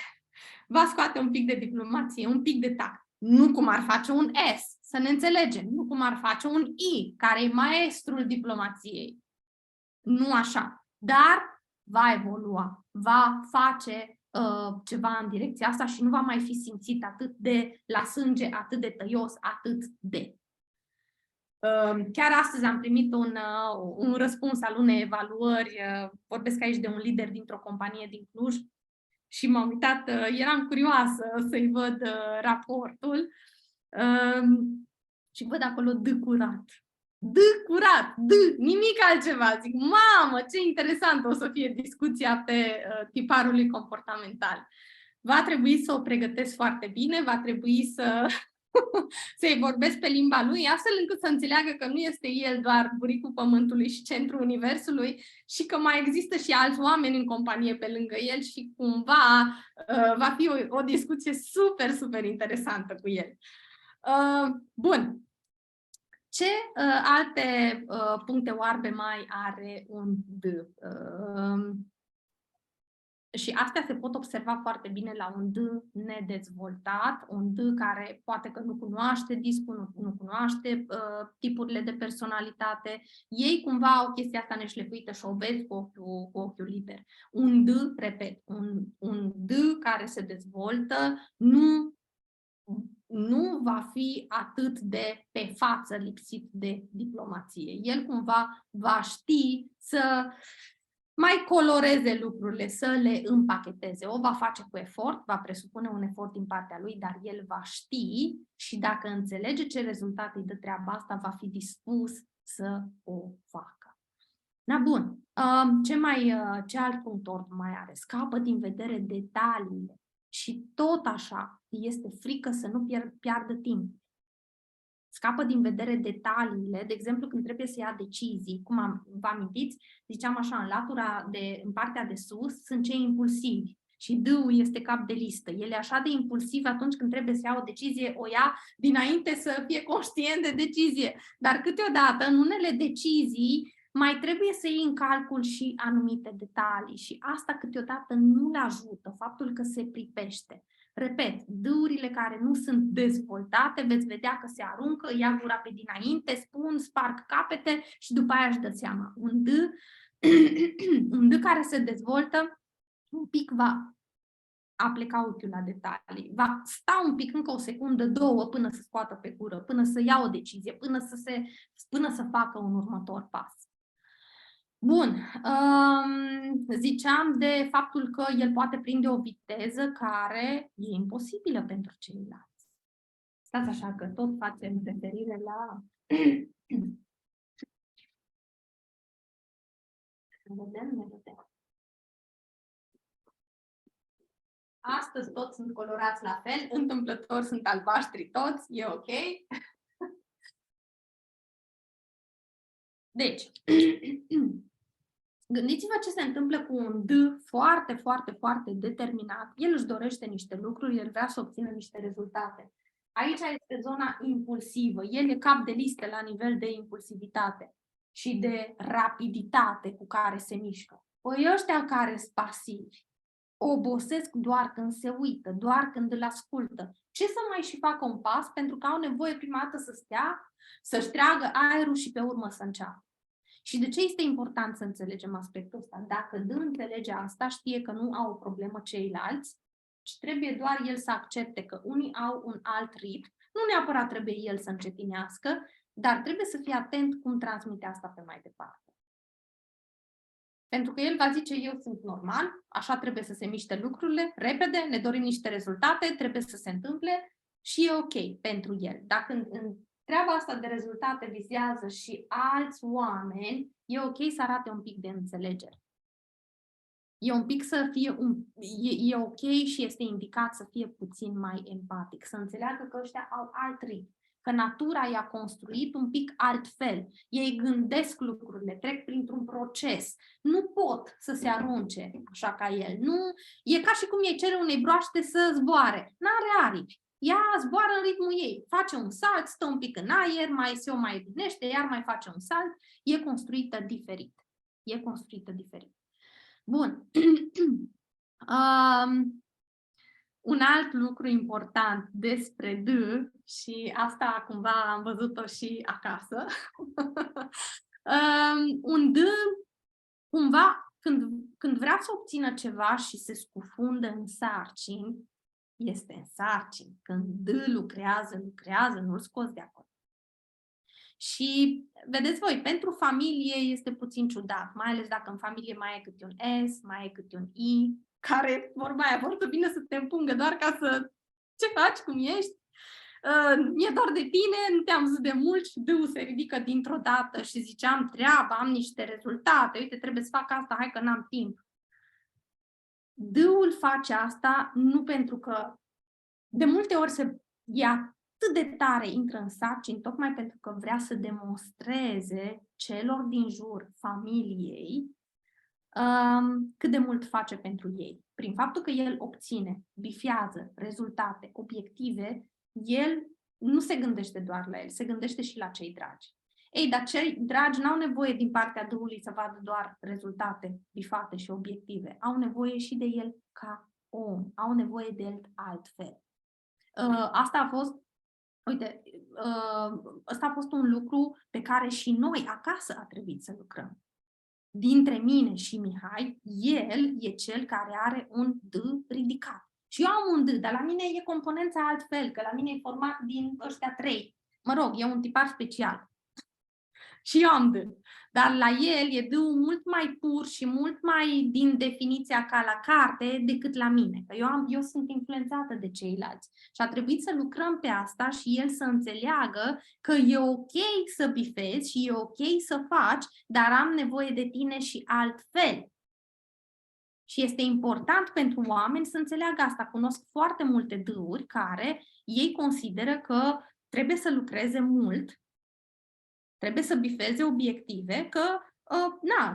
va scoate un pic de diplomație, un pic de tact. Nu cum ar face un S, să ne înțelegem, nu cum ar face un I, care e maestrul diplomației. Nu așa, dar va evolua, va face ceva în direcția asta și nu va mai fi simțit atât de la sânge, atât de tăios, atât de. Chiar astăzi am primit un răspuns al unei evaluări, vorbesc aici de un lider dintr-o companie din Cluj și m-am uitat, eram curioasă să-i văd raportul și văd acolo D curat. D curat, D, nimic altceva. Zic, mamă, ce interesant o să fie discuția pe tiparului comportamental. Va trebui să o pregătesc foarte bine, va trebui să-i vorbesc pe limba lui, astfel încât să înțeleagă că nu este el doar buricul pământului și centrul universului și că mai există și alți oameni în companie pe lângă el și cumva va fi o discuție super, super interesantă cu el. Bun. Ce alte puncte oarbe mai are un D? Și astea se pot observa foarte bine la un D nedezvoltat, un D care poate că nu cunoaște discul, nu cunoaște tipurile de personalitate. Ei cumva au chestia asta neșlefuită și o vezi cu ochiul liber. Un D, repet, un D care se dezvoltă nu va fi atât de pe față lipsit de diplomație. El cumva va ști să mai coloreze lucrurile, să le împacheteze. O va face cu efort, va presupune un efort din partea lui, dar el va ști și dacă înțelege ce rezultat îi dă treaba asta, va fi dispus să o facă. Na bun, ce alt punct mai are? Scapă din vedere detaliile și tot așa este frică să nu piardă timp. Scapă din vedere detaliile, de exemplu când trebuie să ia decizii, vă amintiți, ziceam așa, în partea de sus sunt cei impulsivi și D-ul este cap de listă. El e așa de impulsiv atunci când trebuie să ia o decizie, o ia dinainte să fie conștient de decizie. Dar câteodată, în unele decizii, mai trebuie să iei în calcul și anumite detalii și asta câteodată nu le ajută, faptul că se pripește. Repet, D-urile care nu sunt dezvoltate, veți vedea că se aruncă, ia gura pe dinainte, spun, sparg capete și după aia își dă seama. Un D care se dezvoltă, un pic va apleca ochiul la detalii, va sta un pic, încă o secundă, două, până să scoată pe gură, până să ia o decizie, până să facă un următor pas. Bun, ziceam de faptul că el poate prinde o viteză care e imposibilă pentru ceilalți. Stați așa că tot facem referire la... Ne vedem. Astăzi toți sunt colorați la fel, întâmplător sunt albaștri toți, e ok. Deci... Gândiți-vă ce se întâmplă cu un D foarte, foarte, foarte determinat. El își dorește niște lucruri, el vrea să obțină niște rezultate. Aici este zona impulsivă. El e cap de listă la nivel de impulsivitate și de rapiditate cu care se mișcă. Păi ăștia care sunt pasivi obosesc doar când se uită, doar când îl ascultă. Ce să mai și facă un pas? Pentru că au nevoie prima dată să stea, să-și tragă aerul și pe urmă să înceapă. Și de ce este important să înțelegem aspectul ăsta? Dacă D înțelege asta, știe că nu au o problemă ceilalți, ci trebuie doar el să accepte că unii au un alt ritm. Nu neapărat trebuie el să încetinească, dar trebuie să fie atent cum transmite asta pe mai departe. Pentru că el va zice, eu sunt normal, așa trebuie să se miște lucrurile, repede, ne dorim niște rezultate, trebuie să se întâmple și e ok pentru el. Dacă în treaba asta de rezultate vizează și alți oameni, e ok să arate un pic de înțelegere. E un pic să fie e ok și este indicat să fie puțin mai empatic, să înțeleagă că ăștia au alt ritm, că natura i-a construit un pic altfel. Ei gândesc lucrurile, trec printr-un proces. Nu pot să se arunce așa ca el. Nu, e ca și cum ei cere unei broaște să zboare. N-are aripi. Ea zboară în ritmul ei, face un salt, stă un pic în aer, se o mai ridinește, iar mai face un salt. E construită diferit. E construită diferit. Bun. Un alt lucru important despre D, și asta cumva am văzut-o și acasă, un D, cumva, când vrea să obțină ceva și se scufundă în sarcini, este în sarcini. Când D lucrează, nu-l scoți de acolo. Și vedeți voi, pentru familie este puțin ciudat, mai ales dacă în familie mai e câte un S, mai e câte un I, care, vorba aia, vor să vină să te împungă doar ca să... Ce faci, cum ești? Mi-e dor de tine, nu te-am văzut de mult și D-ul se ridică dintr-o dată și ziceam treaba, am niște rezultate, uite, trebuie să fac asta, hai că n-am timp. D-ul face asta nu pentru că de multe ori e atât de tare intră în sarcini, tocmai pentru că vrea să demonstreze celor din jur, familiei, cât de mult face pentru ei. Prin faptul că el obține, bifează rezultate, obiective, el nu se gândește doar la el, se gândește și la cei dragi. Ei, dar cei dragi n-au nevoie din partea D-ului să vadă doar rezultate bifate și obiective. Au nevoie și de el ca om, au nevoie de el altfel. Asta a fost, uite, ăsta a fost un lucru pe care și noi acasă a trebuit să lucrăm. Dintre mine și Mihai, el e cel care are un D ridicat. Și eu am un D, dar la mine e componența altfel, că la mine e format din ăștia 3. Mă rog, e un tipar special. Și eu am D. Dar la el e D-ul mult mai pur și mult mai din definiția ca la carte decât la mine. Că eu sunt influențată de ceilalți. Și a trebuit să lucrăm pe asta și el să înțeleagă că e ok să bifezi și e ok să faci, dar am nevoie de tine și altfel. Și este important pentru oameni să înțeleagă asta. Cunosc foarte multe D-uri care ei consideră că trebuie să lucreze mult, trebuie să bifeze obiective, că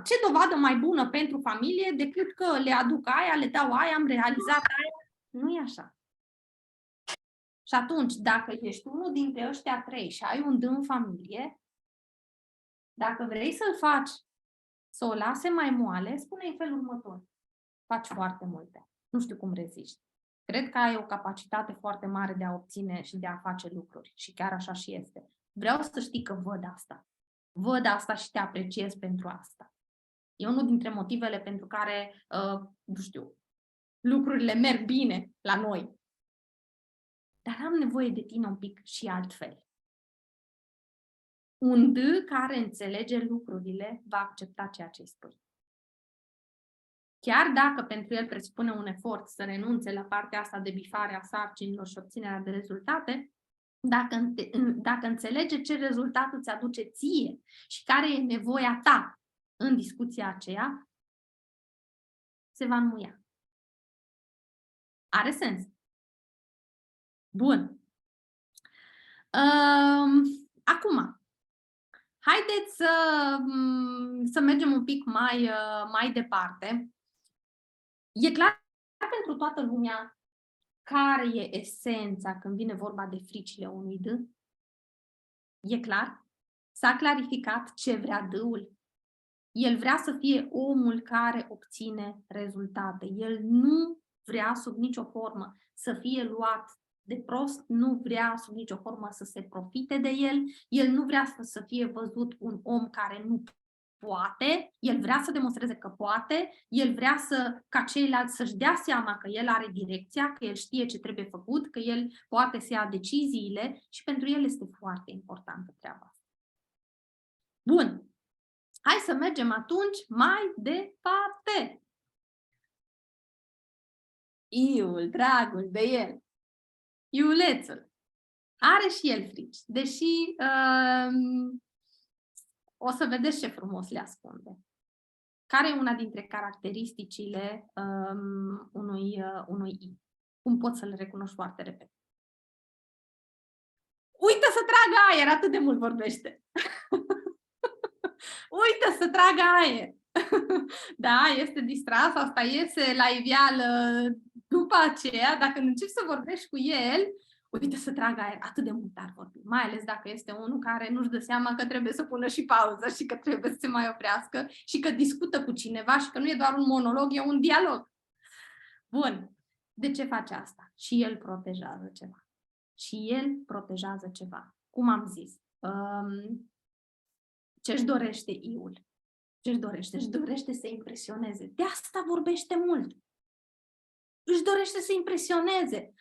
ce dovadă mai bună pentru familie decât că le aduc aia, le dau aia, am realizat aia. Nu e așa. Și atunci, dacă ești unul dintre ăștia 3 și ai un D în familie, dacă vrei să-l faci să o lase mai moale, spune-i felul următor. Faci foarte multe. Nu știu cum reziști. Cred că ai o capacitate foarte mare de a obține și de a face lucruri. Și chiar așa și este. Vreau să știi că văd asta. Văd asta și te apreciez pentru asta. E unul dintre motivele pentru care, nu știu, lucrurile merg bine la noi. Dar am nevoie de tine un pic și altfel. Un D care înțelege lucrurile va accepta ceea ce îi spui. Chiar dacă pentru el presupune un efort să renunțe la partea asta de bifare a sarcinilor și obținerea de rezultate, dacă înțelege ce rezultat îți aduce ție și care e nevoia ta în discuția aceea, se va înmuia. Are sens. Bun. Acum, haideți să mergem un pic mai departe. E clar pentru toată lumea care e esența când vine vorba de fricile unui D? E clar? S-a clarificat ce vrea D-ul? El vrea să fie omul care obține rezultate. El nu vrea sub nicio formă să fie luat de prost, nu vrea sub nicio formă să se profite de el, el nu vrea să fie văzut un om care nu poate, el vrea să demonstreze că poate, el vrea ca ceilalți să-și dea seama că el are direcția, că el știe ce trebuie făcut, că el poate să ia deciziile și pentru el este foarte importantă treaba asta. Bun. Hai să mergem atunci mai departe. Iul, dragul de el, iulețul, are și el frici, deși o să vedeți ce frumos le ascunde. Care e una dintre caracteristicile unui I? Cum poți să le recunoști foarte repede? Uită să tragă aer, atât de mult vorbește. Uită să tragă aer. Da, este distras, asta iese la iveală după aceea, dacă începi să vorbești cu el, uită să tragă aer, atât de mult ar vorbi, mai ales dacă este unul care nu-și dă seama că trebuie să pună și pauză și că trebuie să se mai oprească și că discută cu cineva și că nu e doar un monolog, e un dialog. Bun. De ce face asta? Și el protejează ceva. Și el protejează ceva. Cum am zis? Ce-și dorește Iul? Ce-și dorește? Își dorește să impresioneze. De asta vorbește mult. Își dorește să impresioneze.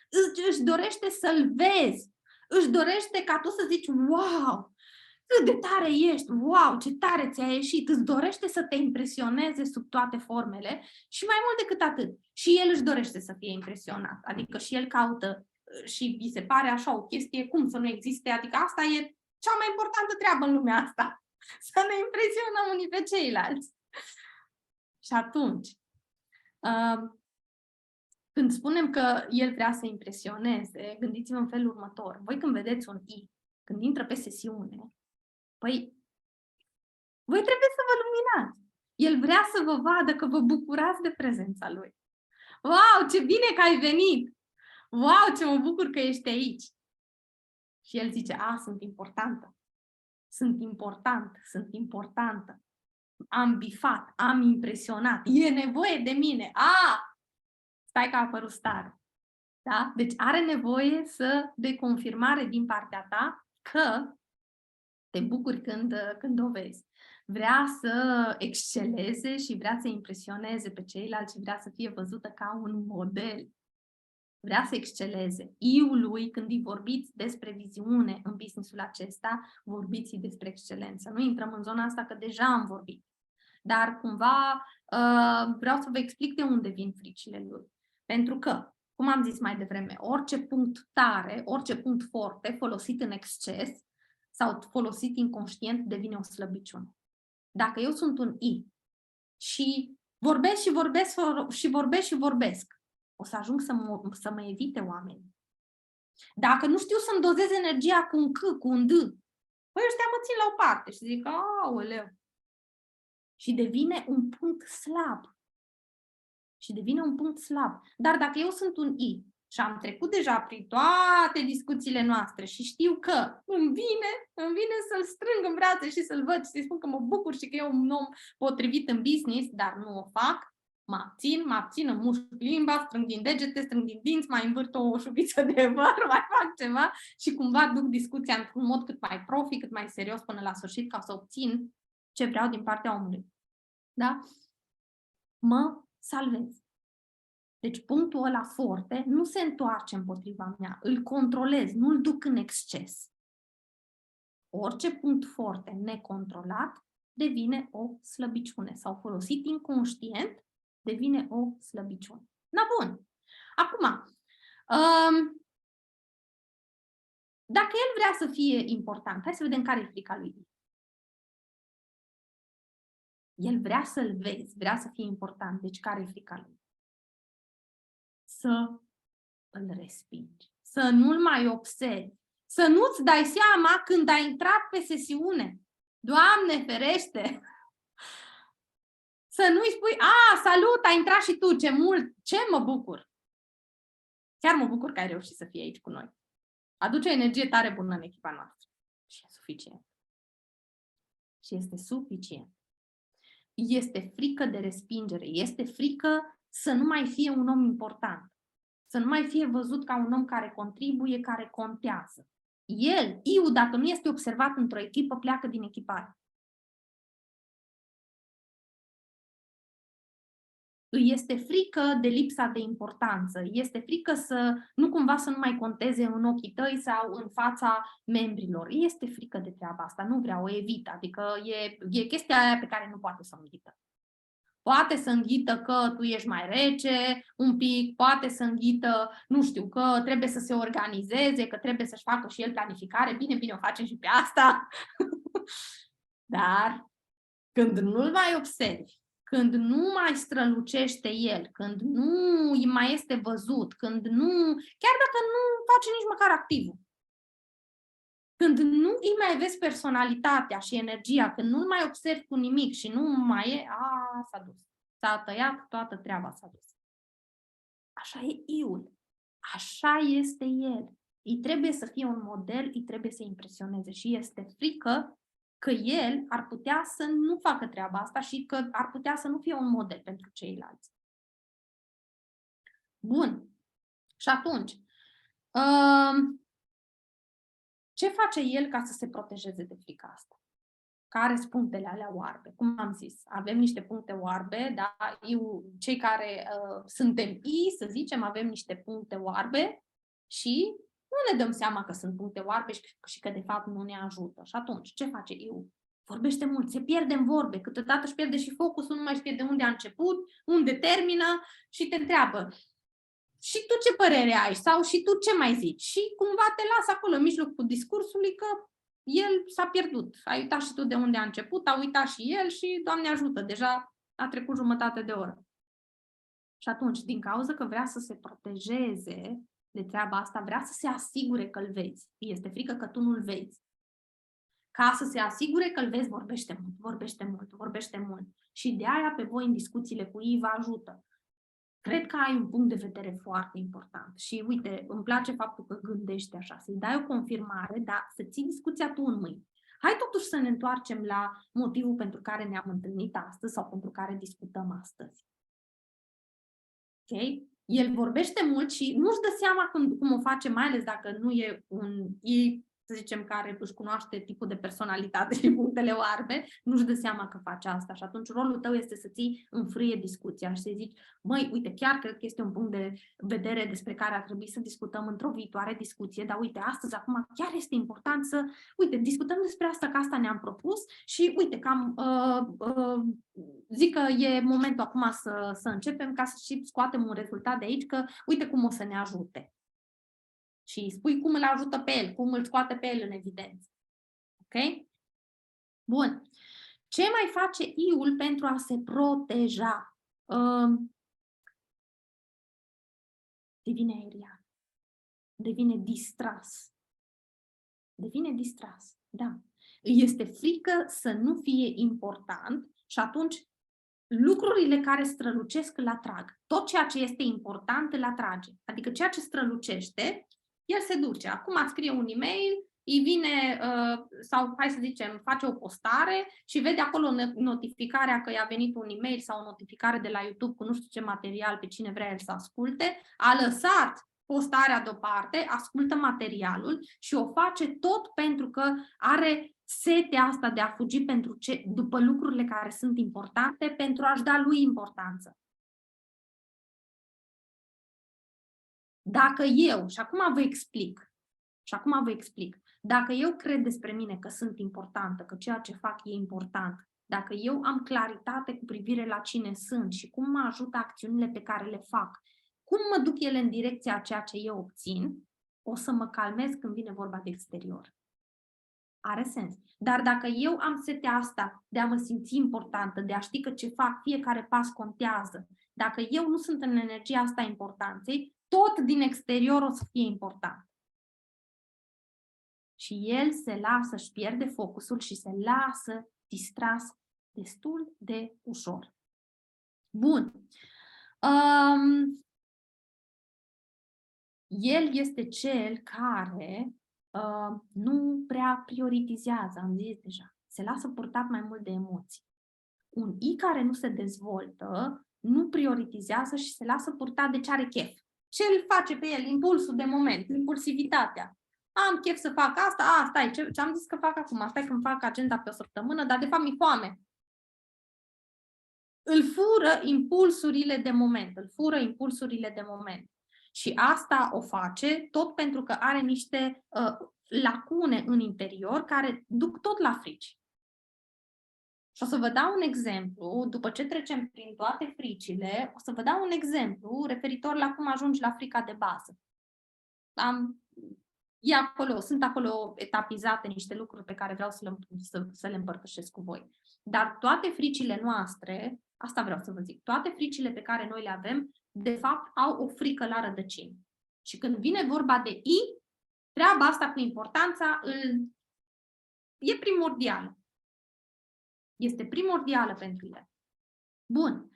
Își dorește să-l vezi. Își dorește ca tu să zici, wow, cât de tare ești, wow, ce tare ți-a ieșit, îți dorește să te impresioneze sub toate formele și mai mult decât atât, și el își dorește să fie impresionat, adică și el caută și îi se pare așa o chestie, cum să nu existe, adică asta e cea mai importantă treabă în lumea asta, să ne impresionăm unii pe ceilalți. Și atunci, când spunem că el vrea să impresioneze, gândiți-vă în felul următor. Voi când vedeți un I, când intră pe sesiune, păi, voi trebuie să vă luminați. El vrea să vă vadă că vă bucurați de prezența lui. Wow, ce bine că ai venit! Wow, ce mă bucur că ești aici! Și el zice, sunt importantă. Sunt important, sunt importantă. Am bifat, am impresionat. E nevoie de mine. Stai că a apărut stare. Da? Deci are nevoie de confirmare din partea ta că te bucuri când o vezi. Vrea să exceleze și vrea să impresioneze pe ceilalți și vrea să fie văzută ca un model. Vrea să exceleze. I-ul lui, când îi vorbiți despre viziune în business-ul acesta, vorbiți despre excelență. Nu intrăm în zona asta, că deja am vorbit. Dar cumva vreau să vă explic de unde vin fricile lui. Pentru că, cum am zis mai devreme, orice punct tare, orice punct forte folosit în exces sau folosit inconștient devine o slăbiciune. Dacă eu sunt un I și vorbesc și vorbesc și vorbesc și vorbesc, o să ajung să mă evite oamenii. Dacă nu știu să-mi dozez energia cu un C, cu un D, păi ăștia mă țin la o parte și zic, aoleu. Și devine un punct slab. Și devine un punct slab. Dar dacă eu sunt un I și am trecut deja prin toate discuțiile noastre și știu că îmi vine să-l strâng în brațe și să-l văd și să-i spun că mă bucur și că e un om potrivit în business, dar nu o fac, mă abțin, îmi mușc limba, strâng din degete, strâng din dinți, mai învârt o șuviță de văr, mai fac ceva și cumva duc discuția într-un mod cât mai profi, cât mai serios până la sfârșit ca să obțin ce vreau din partea omului. Da? Mă salvez. Deci punctul ăla forte nu se întoarce împotriva mea, îl controlez, nu îl duc în exces. Orice punct forte necontrolat devine o slăbiciune sau folosit inconștient devine o slăbiciune. Na bun. Acum, dacă el vrea să fie important, hai să vedem care e frica lui. El vrea să-l vezi, vrea să fie important. Deci care e frica lui? Să îl respingi, să nu-l mai observi, să nu-ți dai seama când ai intrat pe sesiune. Doamne ferește! Să nu-i spui, salut, ai intrat și tu, ce mult, ce mă bucur! Chiar mă bucur că ai reușit să fii aici cu noi. Aduce o energie tare bună în echipa noastră. Și e suficient. Și este suficient. Este frică de respingere, este frică să nu mai fie un om important, să nu mai fie văzut ca un om care contribuie, care contează. El, I-ul, dacă nu este observat într-o echipă, pleacă din echipare. Îi este frică de lipsa de importanță, îi este frică să nu cumva să nu mai conteze în ochii tăi sau în fața membrilor. Îi este frică de treaba asta, nu vrea, o evită, adică e chestia aia pe care nu poate să o înghită. Poate să înghită că tu ești mai rece un pic, poate să înghită, nu știu, că trebuie să se organizeze, că trebuie să-și facă și el planificare. Bine, o facem și pe asta. Dar când nu-l mai observi, când nu mai strălucește el, când nu mai este văzut, când nu, chiar dacă nu face nici măcar activul, când nu îi mai vezi personalitatea și energia, când nu-l mai observi cu nimic și nu mai e, s-a dus. S-a tăiat, toată treaba s-a dus. Așa e I-ul. Așa este el. Îi trebuie să fie un model, îi trebuie să impresioneze și este frică că el ar putea să nu facă treaba asta și că ar putea să nu fie un model pentru ceilalți. Bun. Și atunci, ce face el ca să se protejeze de frica asta? Care sunt punctele alea oarbe? Cum am zis, avem niște puncte oarbe, da? Cei care suntem I, să zicem, avem niște puncte oarbe și nu ne dăm seama că sunt puncte oarbe și că de fapt nu ne ajută. Și atunci, ce face EU? Vorbește mult, se pierde în vorbe, câteodată își pierde și focusul, nu mai știe de unde a început, unde termină și te întreabă: și tu ce părere ai? Sau și tu ce mai zici? Și cumva te lasă acolo în mijlocul discursului că el s-a pierdut. Ai uitat și tu de unde a început, a uitat și el și, Doamne ajută, deja a trecut jumătate de oră. Și atunci, din cauza că vrea să se protejeze de treaba asta, vrea să se asigure că îl vezi. Este frică că tu nu-l vezi. Ca să se asigure că îl vezi, vorbește mult, vorbește mult, vorbește mult. Și de aia pe voi în discuțiile cu ei vă ajută. Cred că ai un punct de vedere foarte important. Și uite, îmi place faptul că gândești așa, să-i dai o confirmare, dar să ții discuția tu în mâini. Hai totuși să ne întoarcem la motivul pentru care ne-am întâlnit astăzi sau pentru care discutăm astăzi. Ok? El vorbește mult și nu-și dă seama cum o face, mai ales dacă nu e să zicem, care își cunoaște tipul de personalitate și punctele oarbe, nu-și dă seama că face asta. Și atunci rolul tău este să ții în frâie discuția și să zici: măi, uite, chiar cred că este un punct de vedere despre care ar trebui să discutăm într-o viitoare discuție, dar uite, astăzi, acum, chiar este important să, uite, discutăm despre asta, că asta ne-am propus și uite, zic că e momentul acum să începem ca să și scoatem un rezultat de aici, că uite cum o să ne ajute. Și spui cum îl ajută pe el, cum îl scoate pe el în evidență. Ok? Bun. Ce mai face I-ul pentru a se proteja? Devine aerian. Devine distras. Devine distras, da. Îi este frică să nu fie important și atunci lucrurile care strălucesc îl atrag. Tot ceea ce este important îl atrage. Adică ceea ce strălucește, el se duce. Acum scrie un e-mail, îi vine, sau hai să zicem, face o postare și vede acolo notificarea că i-a venit un e-mail sau o notificare de la YouTube cu nu știu ce material pe cine vrea el să asculte, a lăsat postarea deoparte, ascultă materialul și o face tot pentru că are setea asta de a fugi după lucrurile care sunt importante pentru a-și da lui importanță. Dacă eu, și acum vă explic, dacă eu cred despre mine că sunt importantă, că ceea ce fac e important, dacă eu am claritate cu privire la cine sunt și cum mă ajută acțiunile pe care le fac, cum mă duc ele în direcția a ceea ce eu obțin, o să mă calmez când vine vorba de exterior. Are sens. Dar dacă eu am setea asta de a mă simți importantă, de a ști că ce fac, fiecare pas contează, dacă eu nu sunt în energia asta a importanței, tot din exterior o să fie important. Și el se lasă, își pierde focusul și se lasă distras destul de ușor. Bun. El este cel care nu prea prioritizează, am zis deja. Se lasă purtat mai mult de emoții. Un I care nu se dezvoltă, nu prioritizează și se lasă purtat de ce are chef. Ce îl face pe el? Impulsul de moment, impulsivitatea. Am chef să fac asta, stai, ce am zis că fac acum? Stai că îmi fac agenda pe o săptămână, dar de fapt mi-e foame. Îl fură impulsurile de moment. Și asta o face tot pentru că are niște lacune în interior care duc tot la frici. Și o să vă dau un exemplu, după ce trecem prin toate fricile, o să vă dau un exemplu referitor la cum ajungi la frica de bază. Sunt acolo etapizate niște lucruri pe care vreau să le împărtășesc cu voi. Dar toate fricile noastre, asta vreau să vă zic, toate fricile pe care noi le avem, de fapt, au o frică la rădăcini. Și când vine vorba de I, treaba asta cu importanța e primordială. Este primordială pentru el. Bun.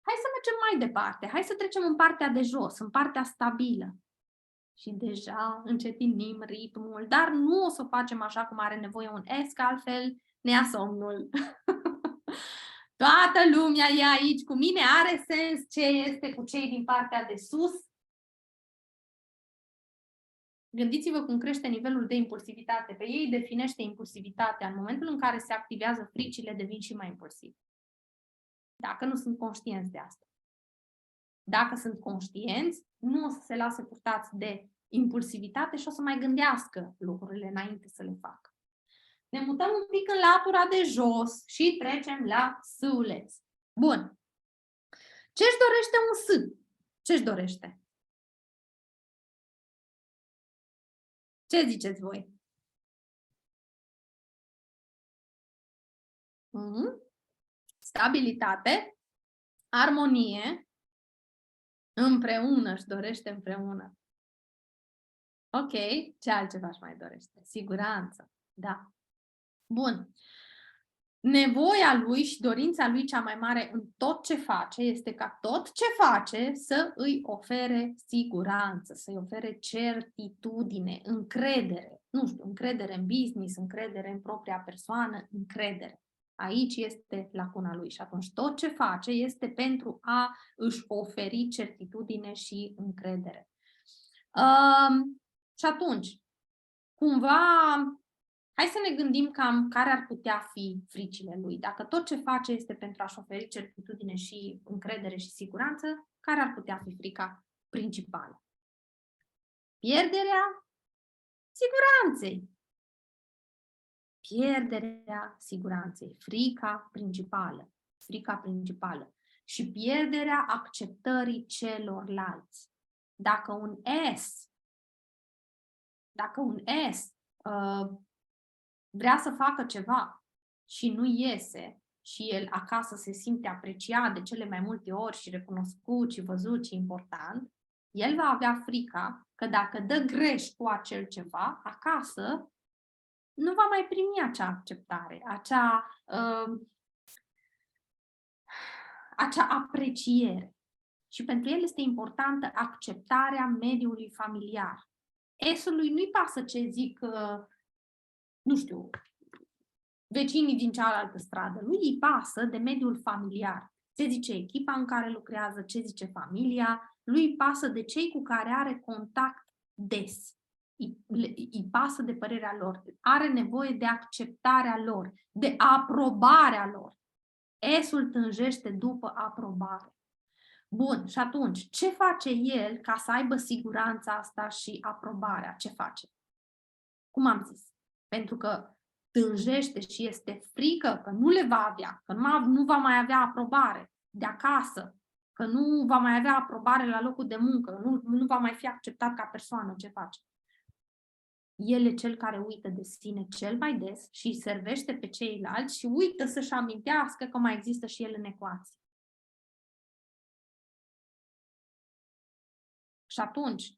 Hai să mergem mai departe. Hai să trecem în partea de jos, în partea stabilă. Și deja încetinim ritmul, dar nu o să o facem așa cum are nevoie un S, că altfel ne ia somnul. Toată lumea e aici cu mine, are sens ce este cu cei din partea de sus? Gândiți-vă cum crește nivelul de impulsivitate. Pe ei definește impulsivitatea. În momentul în care se activează fricile, devin și mai impulsivi. Dacă nu sunt conștienți de asta. dacă sunt conștienți, nu o să se lase purtați de impulsivitate și o să mai gândească lucrurile înainte să le facă. Ne mutăm un pic în latura de jos și trecem la S-uleț. Bun. Ce-și dorește un S? Ce-și dorește? Ce ziceți voi? Stabilitate, armonie, împreună, își dorește împreună. Ok, ce altceva își mai dorește? Siguranță, da. Bun. Nevoia lui și dorința lui cea mai mare în tot ce face este ca tot ce face să îi ofere siguranță, să-i ofere certitudine, încredere. Nu știu, încredere în business, încredere în propria persoană, încredere. Aici este lacuna lui și atunci tot ce face este pentru a își oferi certitudine și încredere. Și atunci, cumva, hai să ne gândim cam care ar putea fi fricile lui. Dacă tot ce face este pentru a-și oferi certitudine și încredere și siguranță, care ar putea fi frica principală? Pierderea siguranței. Pierderea siguranței. Frica principală. Frica principală. Și pierderea acceptării celorlalți. Dacă un S vrea să facă ceva și nu iese și el acasă se simte apreciat de cele mai multe ori și recunoscut și văzut și important, el va avea frica că dacă dă greș cu acel ceva, acasă nu va mai primi acea acceptare, acea apreciere. Și pentru el este importantă acceptarea mediului familiar. S-ului nu-i pasă ce zic nu știu, vecinii din cealaltă stradă. Lui îi pasă de mediul familiar. Ce zice echipa în care lucrează, ce zice familia, lui îi pasă de cei cu care are contact des. Îi pasă de părerea lor. Are nevoie de acceptarea lor, de aprobarea lor. S-ul tânjește după aprobare. Bun, și atunci, ce face el ca să aibă siguranța asta și aprobarea? Ce face? Cum am zis? Pentru că tânjește și este frică că nu le va avea, că nu va mai avea aprobare de acasă, că nu va mai avea aprobare la locul de muncă, nu va mai fi acceptat ca persoană, ce face? El e cel care uită de sine cel mai des și îi servește pe ceilalți și uită să-și amintească că mai există și el în ecuație. Și atunci,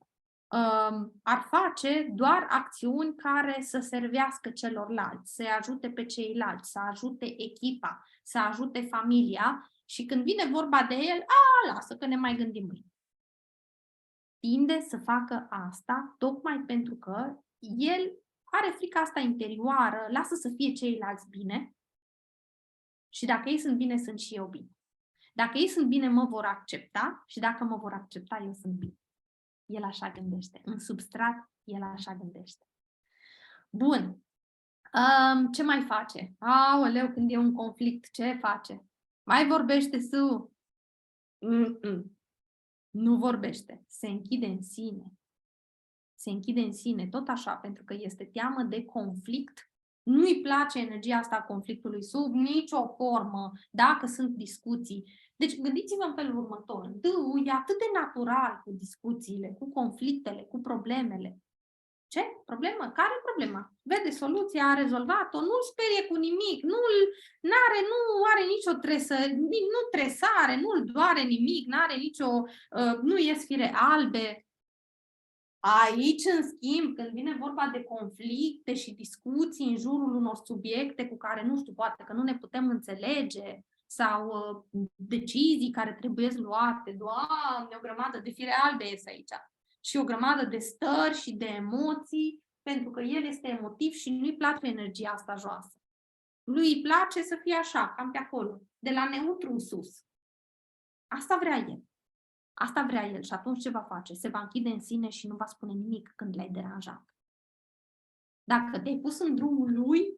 ar face doar acțiuni care să servească celorlalți, să-i ajute pe ceilalți, să ajute echipa, să ajute familia și când vine vorba de el, lasă că ne mai gândim mâine. Tinde să facă asta tocmai pentru că el are frica asta interioară, lasă să fie ceilalți bine și dacă ei sunt bine, sunt și eu bine. Dacă ei sunt bine, mă vor accepta și dacă mă vor accepta, eu sunt bine. El așa gândește. În substrat, el așa gândește. Bun. Ce mai face? Aoleu, când e un conflict, ce face? Mai vorbește Su? Nu vorbește. Se închide în sine. Se închide în sine, tot așa, pentru că este teamă de conflict. Nu-i place energia asta a conflictului sub nicio formă, dacă sunt discuții. Deci gândiți-vă în felul următor. D-ul e atât de natural cu discuțiile, cu conflictele, cu problemele. Ce? Problemă? Care e problema? Vede soluția, a rezolvat-o, nu-l sperie cu nimic, nu are nicio tresare, nu-l doare nimic, nu ies fire albe. Aici, în schimb, când vine vorba de conflicte și discuții în jurul unor subiecte cu care, nu știu, poate că nu ne putem înțelege sau decizii care trebuie luate, Doamne, o grămadă de fire albe ies aici și o grămadă de stări și de emoții, pentru că el este emotiv și nu-i place energia asta joasă. Lui îi place să fie așa, cam pe acolo, de la neutru în sus. Asta vrea el. Asta vrea el și atunci ce va face? Se va închide în sine și nu va spune nimic când l-ai deranjat. Dacă te-ai pus în drumul lui,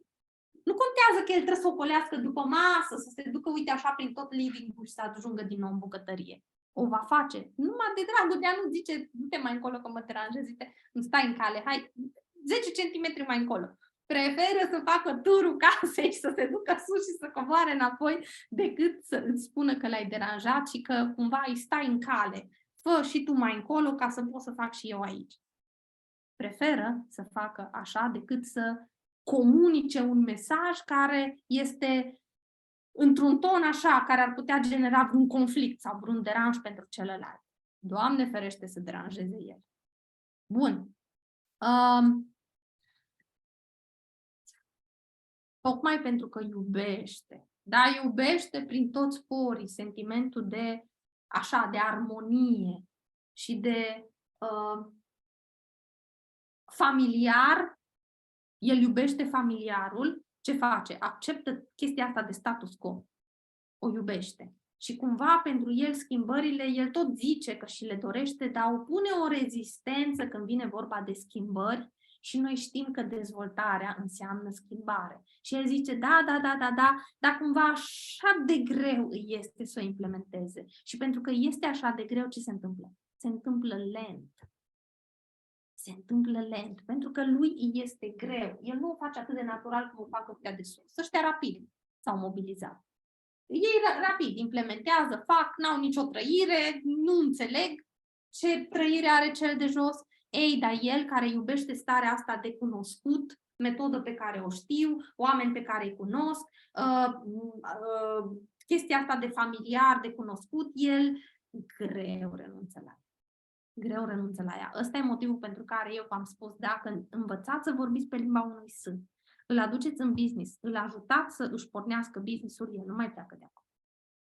nu contează că el trebuie să ocolească după masă, să se ducă, uite așa, prin tot living-ul și să ajungă din nou în bucătărie. o va face. Numai de dragul de a nu zice, du-te mai încolo că mă deranjezi, nu stai în cale, hai 10 centimetri mai încolo. Preferă să facă turul casei și să se ducă sus și să coboare înapoi decât să îți spună că l-ai deranjat și că cumva îi stai în cale. Fă și tu mai încolo ca să pot să fac și eu aici. Preferă să facă așa decât să comunice un mesaj care este într-un ton așa, care ar putea genera vreun conflict sau vreun deranj pentru celălalt. Doamne ferește să deranjeze el. Bun. Tocmai pentru că iubește. Da, iubește prin toți porii sentimentul de așa, de armonie și de familiar. El iubește familiarul. Ce face? Acceptă chestia asta de status quo. O iubește. Și cumva pentru el schimbările, el tot zice că și le dorește, dar opune o rezistență când vine vorba de schimbări și noi știm că dezvoltarea înseamnă schimbare. Și el zice, dar cumva așa de greu îi este să o implementeze. Și pentru că este așa de greu, ce se întâmplă? Se întâmplă lent. Se întâmplă lent, pentru că lui îi este greu. El nu o face atât de natural cum o fac ăștia de sus. Ăștia rapid s-au mobilizat. Ei rapid implementează, fac, n-au nicio trăire, nu înțeleg ce trăire are cel de jos. Ei, dar el care iubește starea asta de cunoscut, metodă pe care o știu, oameni pe care îi cunosc, chestia asta de familiar, de cunoscut, el greu renunță la ea. Greu renunță la ea. Ăsta e motivul pentru care eu v-am spus, dacă învățați să vorbiți pe limba unui S, îl aduceți în business, îl ajutați să își pornească business-ul, el nu mai pleacă de acolo.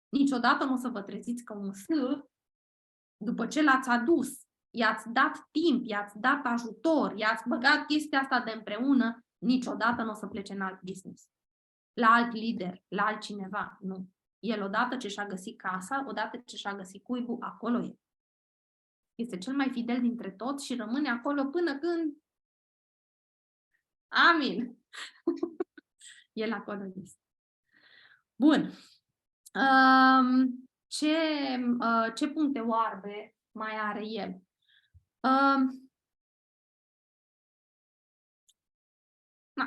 Niciodată nu o să vă treziți că un S, după ce l-ați adus, i-ați dat timp, i-ați dat ajutor, i-ați băgat chestia asta de împreună, niciodată nu o să plece în alt business. La alt lider, la altcineva, nu. El odată ce și-a găsit casa, odată ce și-a găsit cuibul, acolo e. Este cel mai fidel dintre toți și rămâne acolo până când... Amin! El acolo este. Bun. Ce puncte oarbe mai are el?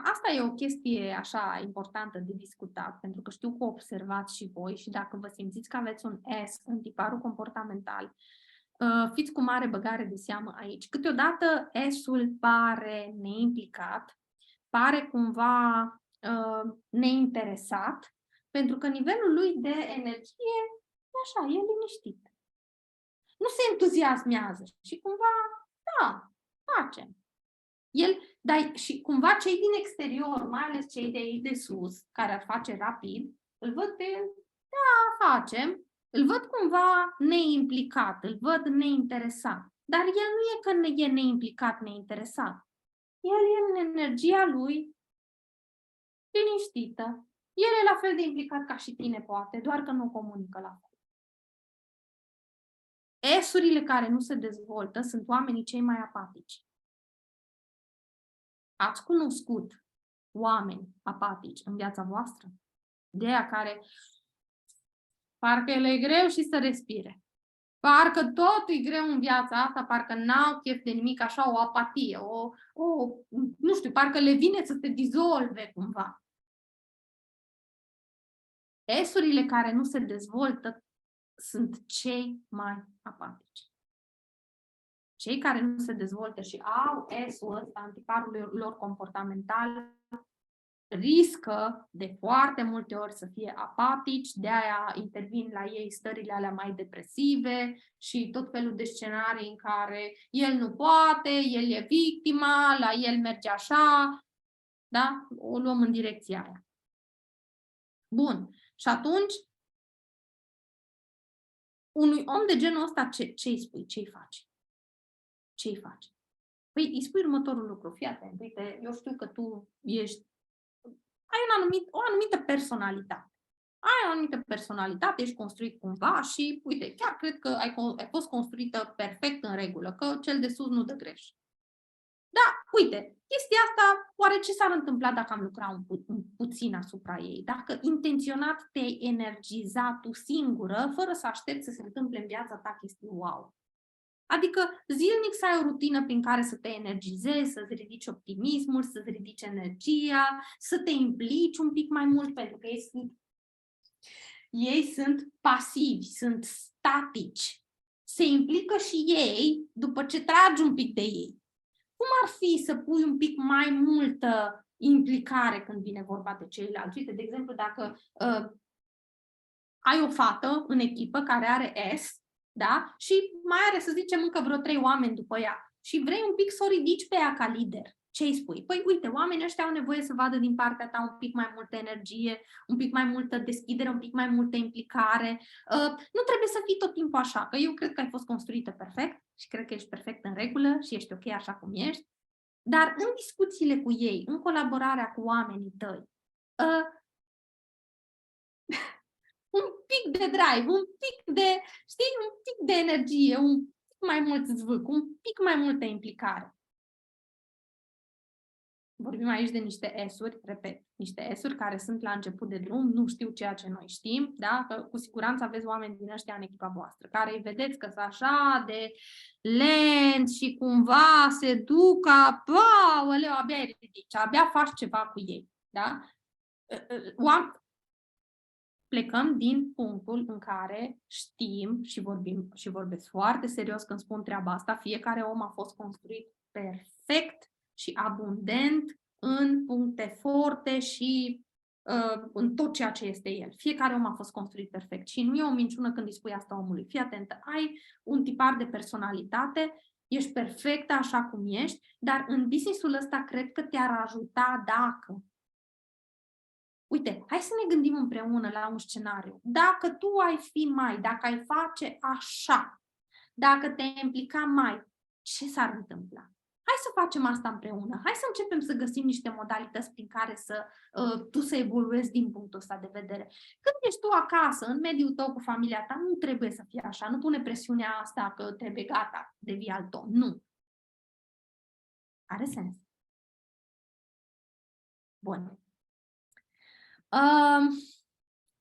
Asta e o chestie așa importantă de discutat, pentru că știu că observați și voi și dacă vă simțiți că aveți un S în tiparul comportamental, fiți cu mare băgare de seamă aici. Câteodată S-ul pare neimplicat, pare cumva neinteresat, pentru că nivelul lui de energie e așa, e liniștit. Nu se entuziasmează și cumva, da, facem. Dar și cumva cei din exterior, mai ales cei de aici de sus, care ar face rapid, îl văd pe el, da, facem, îl văd cumva neimplicat, îl văd neinteresat. Dar el nu e că e neimplicat, neinteresat. El e în energia lui liniștită. El e la fel de implicat ca și tine, poate, doar că nu comunică la fel. S-urile care nu se dezvoltă sunt oamenii cei mai apatici. Ați cunoscut oameni apatici în viața voastră? De aia care parcă le e greu și să respire. Parcă totul e greu în viața asta, parcă n-au chef de nimic, așa o apatie, nu știu, parcă le vine să se dizolve cumva. S-urile care nu se dezvoltă sunt cei mai apatici. Cei care nu se dezvoltă și au S-ul ăsta în tiparul lor comportamental riscă de foarte multe ori să fie apatici, de-aia intervin la ei stările alea mai depresive și tot felul de scenarii în care el nu poate, el e victima, la el merge așa, da? O luăm în direcția aia. Bun. Și atunci, unui om de genul ăsta, ce îi spui? Ce îi faci? Ce îi faci? Păi îi spui următorul lucru. Fii atent, uite, eu știu că tu ai o anumită personalitate. Ai o anumită personalitate, ești construit cumva și, uite, chiar cred că ai fost construită perfect în regulă, că cel de sus nu dă greș. Da, uite, chestia asta, oare ce s-ar întâmpla dacă am lucrat puțin asupra ei? Dacă intenționat te-ai energiza tu singură, fără să aștepți să se întâmple în viața ta chestii wow. Adică zilnic să ai o rutină prin care să te energizezi, să-ți ridici optimismul, să-ți ridici energia, să te implici un pic mai mult, pentru că ei sunt pasivi, sunt statici. Se implică și ei după ce tragi un pic de ei. Cum ar fi să pui un pic mai multă implicare când vine vorba de ceilalți? Uite, de exemplu, dacă ai o fată în echipă care are S, da? Și mai are, să zicem, încă vreo 3 oameni după ea și vrei un pic să o ridici pe ea ca lider. Ce îi spui? Păi uite, oamenii ăștia au nevoie să vadă din partea ta un pic mai multă energie, un pic mai multă deschidere, un pic mai multă implicare. Nu trebuie să fii tot timpul așa, că eu cred că ai fost construită perfect și cred că ești perfect în regulă și ești ok așa cum ești. Dar în discuțiile cu ei, în colaborarea cu oamenii tăi, un pic de drive, un pic de, știi, un pic de energie, un pic mai mult zvâc, un pic mai multă implicare. Vorbim aici de niște S-uri, repet, niște S-uri care sunt la început de drum, nu știu ceea ce noi știm, da? Că cu siguranță aveți oameni din ăștia în echipa voastră, care îi vedeți că sunt așa de lenți și cumva se duc aoleu, abia îi ridici, abia faci ceva cu ei, da? Plecăm din punctul în care știm și vorbesc foarte serios când spun treaba asta, fiecare om a fost construit perfect și abundent în puncte forte și în tot ceea ce este el. Fiecare om a fost construit perfect și nu e o minciună când îi spui asta omului. Fii atentă, ai un tipar de personalitate, ești perfectă așa cum ești, dar în business-ul ăsta cred că te-ar ajuta dacă... Uite, hai să ne gândim împreună la un scenariu. Dacă tu dacă ai face așa, dacă te-ai implica mai, ce s-ar întâmpla? Hai să facem asta împreună. Hai să începem să găsim niște modalități prin care tu să evoluezi din punctul ăsta de vedere. Când ești tu acasă, în mediul tău cu familia ta, nu trebuie să fie așa. Nu pune presiunea asta că trebuie gata, devii alt om. Nu. Are sens. Bun.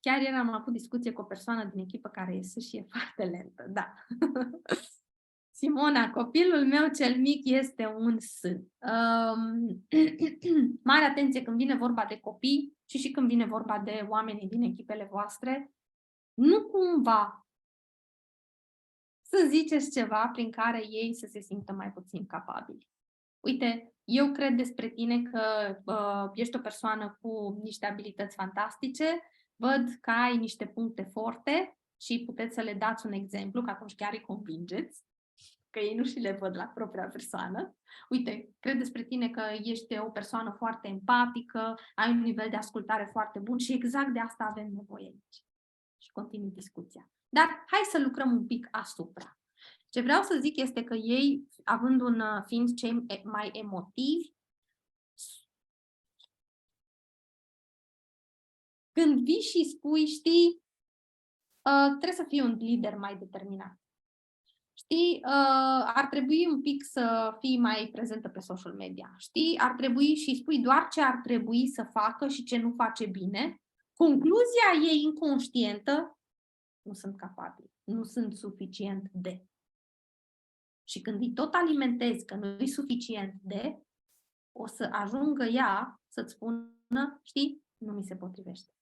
Chiar ieri am avut discuție cu o persoană din echipă care iese și e foarte lentă, da. Simona, copilul meu cel mic este un S. Mare atenție când vine vorba de copii și când vine vorba de oamenii din echipele voastre, nu cumva să ziceți ceva prin care ei să se simtă mai puțin capabili. Uite, eu cred despre tine că ești o persoană cu niște abilități fantastice, văd că ai niște puncte forte și puteți să le dați un exemplu, că atunci chiar îi convingeți, că ei nu și le văd la propria persoană. Uite, cred despre tine că ești o persoană foarte empatică, ai un nivel de ascultare foarte bun și exact de asta avem nevoie aici. Și continui discuția. Dar hai să lucrăm un pic asupra. Ce vreau să zic este că ei, fiind cei mai emotivi, când vii și spui, știi, trebuie să fii un lider mai determinat. Știi, ar trebui un pic să fii mai prezentă pe social media. Știi, ar trebui și spui doar ce ar trebui să facă și ce nu face bine. Concluzia ei inconștientă, nu sunt capabil, nu sunt suficient de. Și când îi tot alimentezi că nu e suficient de, o să ajungă ea să-ți spună, știi, nu mi se potrivește.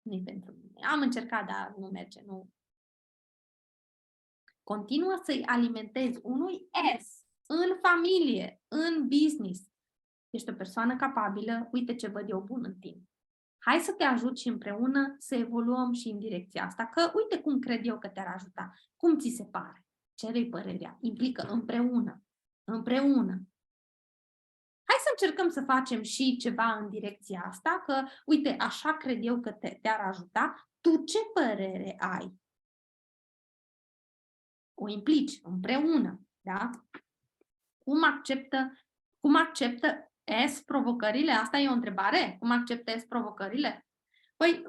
Nu-i pentru mine. Am încercat, dar nu merge, nu. Continuă să-i alimentezi unui S în familie, în business. Ești o persoană capabilă, uite ce văd eu bun în tine. Hai să te ajut și împreună să evoluăm și în direcția asta, că uite cum cred eu că te-ar ajuta. Cum ți se pare? Cere-i părerea. Implică împreună. Împreună. Hai să încercăm să facem și ceva în direcția asta, că uite, așa cred eu că te-ar ajuta. Tu ce părere ai? O implici împreună, da? Cum acceptă S provocările? Asta e o întrebare. Cum acceptă S provocările? Păi,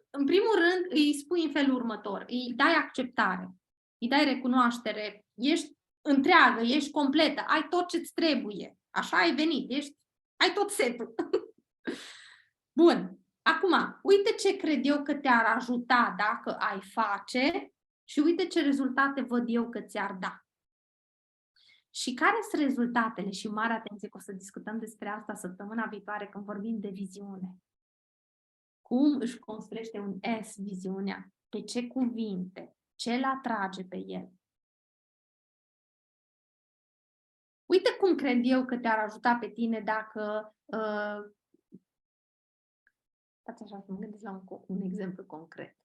în primul rând, îi spui în felul următor. Îi dai acceptare, îi dai recunoaștere. Ești întreagă, ești completă, ai tot ce-ți trebuie. Așa ai venit, ai tot setul. Bun. Acum, uite ce cred eu că te-ar ajuta dacă ai face și uite ce rezultate văd eu că ți-ar da. Și care sunt rezultatele? Și mare atenție că o să discutăm despre asta săptămâna viitoare când vorbim de viziune. Cum își construiește un S viziunea? Pe ce cuvinte? Ce îl atrage pe el? Uite cum cred eu că te-ar ajuta pe tine dacă... Stați așa, să mă gândesc la un exemplu concret.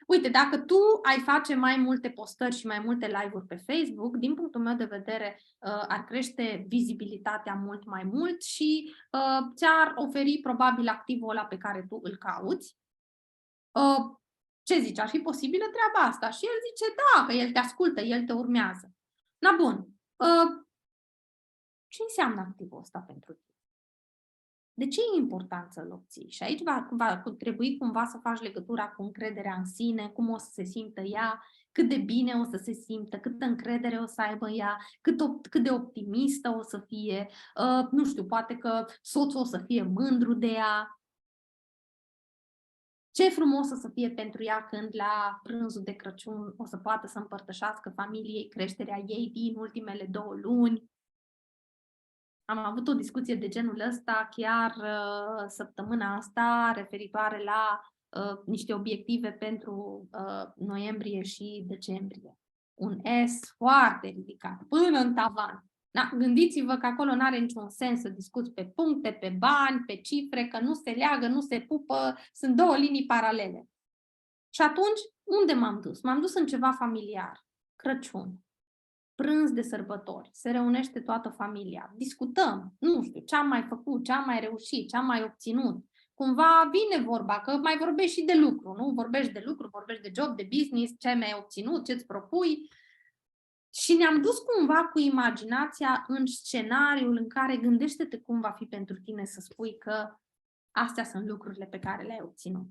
Uite, dacă tu ai face mai multe postări și mai multe live-uri pe Facebook, din punctul meu de vedere, ar crește vizibilitatea mult mai mult și ți-ar oferi probabil activul ăla pe care tu îl cauți. Ce zici? Ar fi posibilă treaba asta? Și el zice, da, că el te ascultă, el te urmează. Na bun. Ce înseamnă activul ăsta pentru tine? De ce e important să-l obții? Și aici va trebui cumva să faci legătura cu încrederea în sine, cum o să se simtă ea, cât de bine o să se simtă, câtă încredere o să aibă ea, cât de optimistă o să fie, nu știu, poate că soțul o să fie mândru de ea. Ce frumos o să fie pentru ea când la prânzul de Crăciun o să poată să împărtășească familiei creșterea ei din ultimele 2 luni. Am avut o discuție de genul ăsta chiar săptămâna asta, referitoare la niște obiective pentru noiembrie și decembrie. Un S foarte ridicat, până în tavan. Da, gândiți-vă că acolo nu are niciun sens să discuți pe puncte, pe bani, pe cifre, că nu se leagă, nu se pupă, sunt 2 linii paralele. Și atunci, unde m-am dus? M-am dus în ceva familiar. Crăciun. Prânz de sărbători, se reunește toată familia, discutăm, nu știu, ce am mai făcut, ce am mai reușit, ce am mai obținut. Cumva vine vorba, că mai vorbești și de lucru, nu? Vorbești de lucru, vorbești de job, de business, ce mai ai obținut, ce-ți propui. Și ne-am dus cumva cu imaginația în scenariul în care gândește-te cum va fi pentru tine să spui că astea sunt lucrurile pe care le-ai obținut.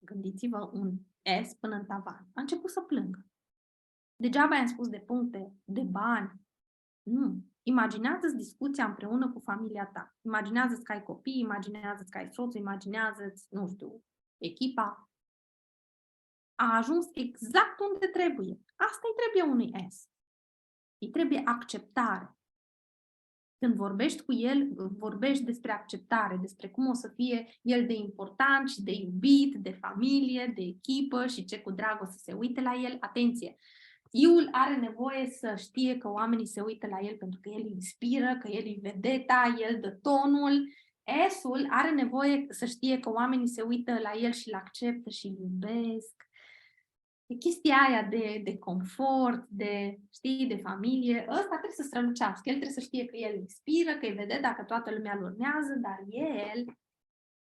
Gândiți-vă un S până în tavan. A început să plângă. Degeaba i-am spus de puncte, de bani. Nu. Imaginează-ți discuția împreună cu familia ta. Imaginează-ți că ai copii, imaginează-ți că ai soțul, imaginează-ți, nu știu, echipa. A ajuns exact unde trebuie. Asta îi trebuie unui S. Îi trebuie acceptare. Când vorbești cu el, vorbești despre acceptare, despre cum o să fie el de important și de iubit, de familie, de echipă și ce cu drag o să se uite la el. Atenție! I-ul are nevoie să știe că oamenii se uită la el pentru că el inspiră, că el e vedeta, el dă tonul. S-ul are nevoie să știe că oamenii se uită la el și îl acceptă și îl iubesc. E chestia aia de confort, de familie. Ăsta trebuie să strălucească. El trebuie să știe că el inspiră, că îi vede dacă toată lumea îl urmează, dar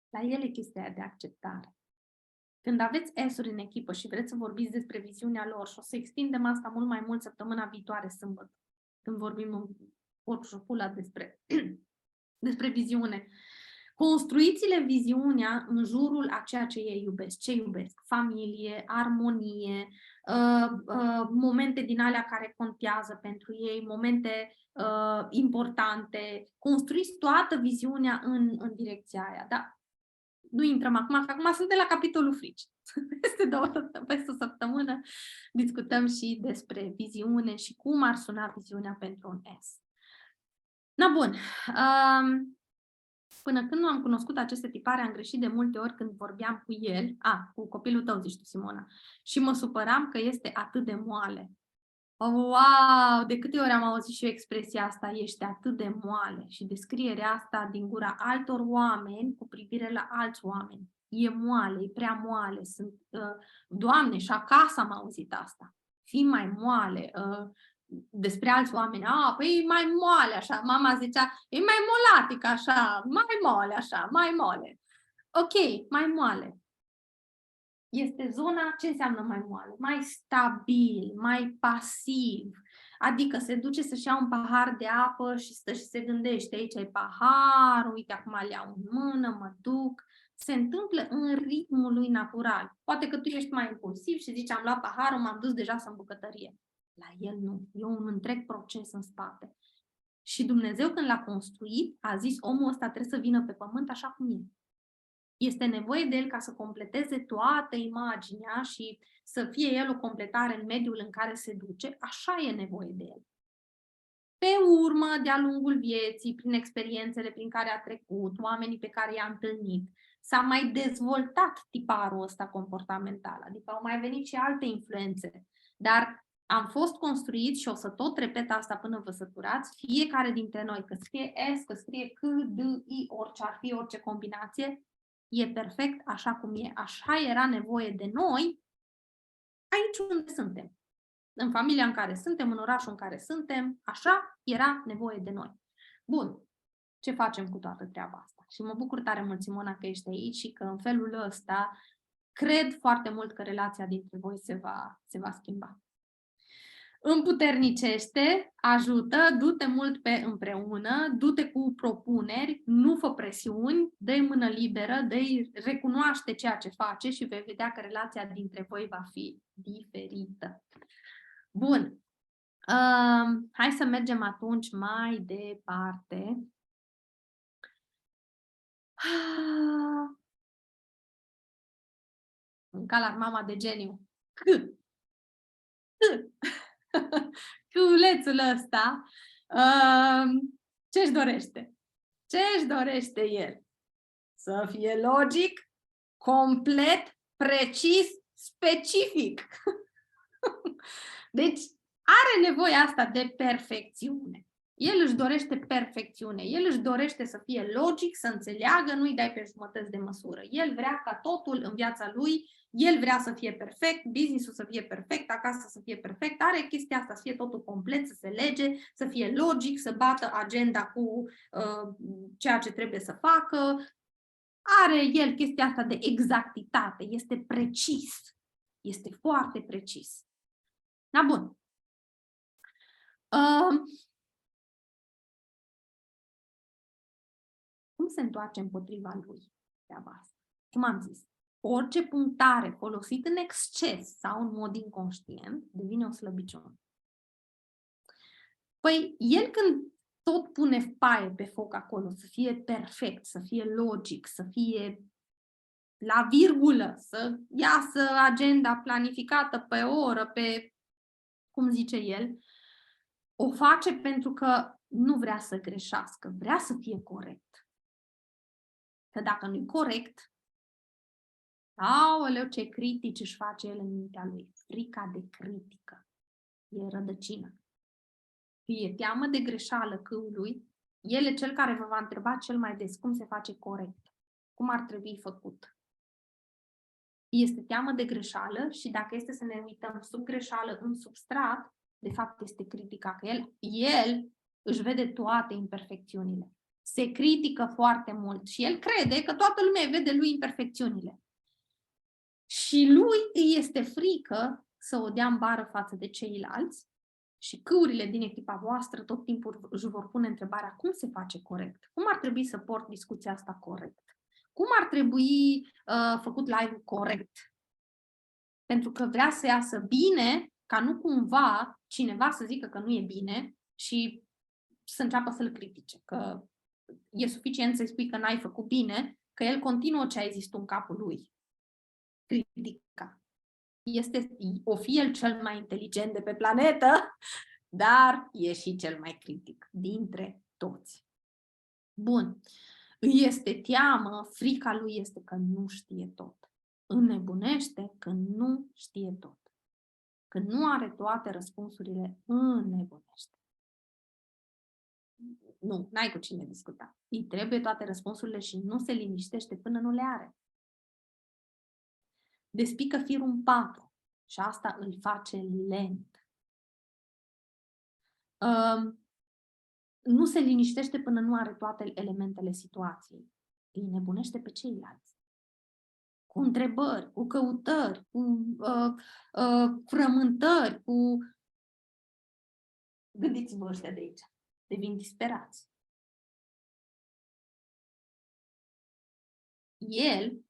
la el e chestia aia de acceptare. Când aveți S-uri în echipă și vreți să vorbiți despre viziunea lor și o să extindem asta mult mai mult săptămâna viitoare, sâmbătă, când vorbim în workshop-ul ăla despre viziune. Construiți-le viziunea în jurul a ceea ce ei iubesc. Ce iubesc? Familie, armonie, momente din alea care contează pentru ei, momente importante. Construiți toată viziunea în direcția aia. Da? Nu intrăm acum, că acum suntem la capitolul frici. Peste o săptămână discutăm și despre viziune și cum ar suna viziunea pentru un S. Na bun. Până când nu am cunoscut aceste tipare, am greșit de multe ori când vorbeam cu el, cu copilul tău, zici tu, Simona, și mă supăram că este atât de moale. Wow! De câte ori am auzit și eu expresia asta, ești atât de moale, și descrierea asta din gura altor oameni cu privire la alți oameni. E moale, e prea moale. Doamne, și acasă am auzit asta. Fii mai moale. Despre alți oameni, păi e mai moale așa, mama zicea, e mai molatică așa, mai moale așa, mai moale. Ok, mai moale. Este zona, ce înseamnă mai moale? Mai stabil, mai pasiv, adică se duce să-și ia un pahar de apă și stă și se gândește, aici e paharul, uite acum le iau în mână, mă duc, se întâmplă în ritmul lui natural. Poate că tu ești mai impulsiv și zici, am luat paharul, m-am dus deja să în bucătărie. La el nu. E un întreg proces în spate. Și Dumnezeu, când l-a construit, a zis, omul ăsta trebuie să vină pe pământ așa cum e. Este nevoie de el ca să completeze toată imaginea și să fie el o completare în mediul în care se duce. Așa e nevoie de el. Pe urmă, de-a lungul vieții, prin experiențele prin care a trecut, oamenii pe care i-a întâlnit, s-a mai dezvoltat tiparul ăsta comportamental, adică au mai venit și alte influențe. Dar am fost construiți și o să tot repet asta până vă săturați, fiecare dintre noi, că scrie S, că scrie C, D, I, orice ar fi, orice combinație, e perfect așa cum e. Așa era nevoie de noi aici unde suntem. În familia în care suntem, în orașul în care suntem, așa era nevoie de noi. Bun. Ce facem cu toată treaba asta? Și mă bucur tare mult, Simona, că ești aici și că în felul ăsta cred foarte mult că relația dintre voi se va schimba. Împuternicește, ajută, du-te mult pe împreună, du-te cu propuneri, nu fă presiuni, dă-i mână liberă, dă-i, recunoaște ceea ce face și vei vedea că relația dintre voi va fi diferită. Bun. Hai să mergem atunci mai departe. Ca la mama de geniu. Câulețul ăsta, ce-și dorește? Ce-și dorește el? Să fie logic, complet, precis, specific. Deci, are nevoie asta de perfecțiune. El își dorește perfecțiune. El își dorește să fie logic, să înțeleagă, nu-i dai pe jumătăți de măsură. El vrea ca totul în viața lui, el vrea să fie perfect, business-ul să fie perfect, acasă să fie perfect, are chestia asta, să fie totul complet, să se lege, să fie logic, să bată agenda cu ceea ce trebuie să facă. Are el chestia asta de exactitate, este precis, este foarte precis. Da, bun. Cum se întoarce împotriva lui treaba asta? Cum am zis, orice punctare folosit în exces sau în mod inconștient devine o slăbiciune. Păi, el când tot pune paie pe foc acolo, să fie perfect, să fie logic, să fie la virgulă, să iasă agenda planificată pe oră, pe, cum zice el, o face pentru că nu vrea să greșească, vrea să fie corect. Că dacă nu-i corect, aoleu, ce critici își face el în mintea lui. Frica de critică e rădăcina. E teamă de greșeală câului, el e cel care vă va întreba cel mai des cum se face corect, cum ar trebui făcut. Este teamă de greșeală și dacă este să ne uităm sub greșeală în substrat, de fapt este critica, că el își vede toate imperfecțiunile. Se critică foarte mult și el crede că toată lumea vede lui imperfecțiunile. Și lui îi este frică să o dea în bară față de ceilalți și câurile din echipa voastră tot timpul își vor pune întrebarea cum se face corect, cum ar trebui să port discuția asta corect, cum ar trebui făcut live-ul corect. Pentru că vrea să iasă bine, ca nu cumva cineva să zică că nu e bine și să înceapă să-l critique, că e suficient să-i spui că n-ai făcut bine, că el continuă ce ai zis tu în capul lui. Critica. O fi el cel mai inteligent de pe planetă, dar e și cel mai critic dintre toți. Bun. Îi este teamă, frica lui este că nu știe tot. Înnebunește când nu știe tot. Când nu are toate răspunsurile, înnebunește. Nu, n-ai cu cine discuta. Îi trebuie toate răspunsurile și nu se liniștește până nu le are. Despică firul în patru și asta îl face lent. Nu se liniștește până nu are toate elementele situației. Îi nebunește pe ceilalți. Cu întrebări, cu căutări, cu frământări, cu... Gândiți-vă ăștia de aici. Devin disperați. El,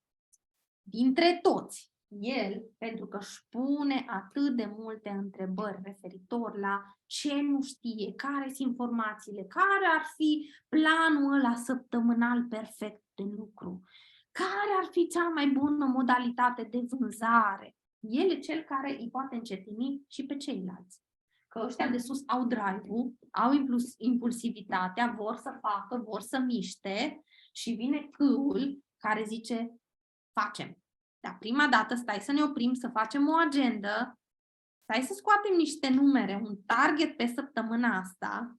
dintre toți, el, pentru că își pune atât de multe întrebări referitor la ce nu știe, care sunt informațiile, care ar fi planul ăla săptămânal perfect de lucru, care ar fi cea mai bună modalitate de vânzare. El e cel care îi poate încetini și pe ceilalți. Că ăștia de sus au drive-ul, au impulsivitatea, vor să facă, vor să miște și vine câul care zice, facem. Dar prima dată stai să ne oprim, să facem o agendă, stai să scoatem niște numere, un target pe săptămâna asta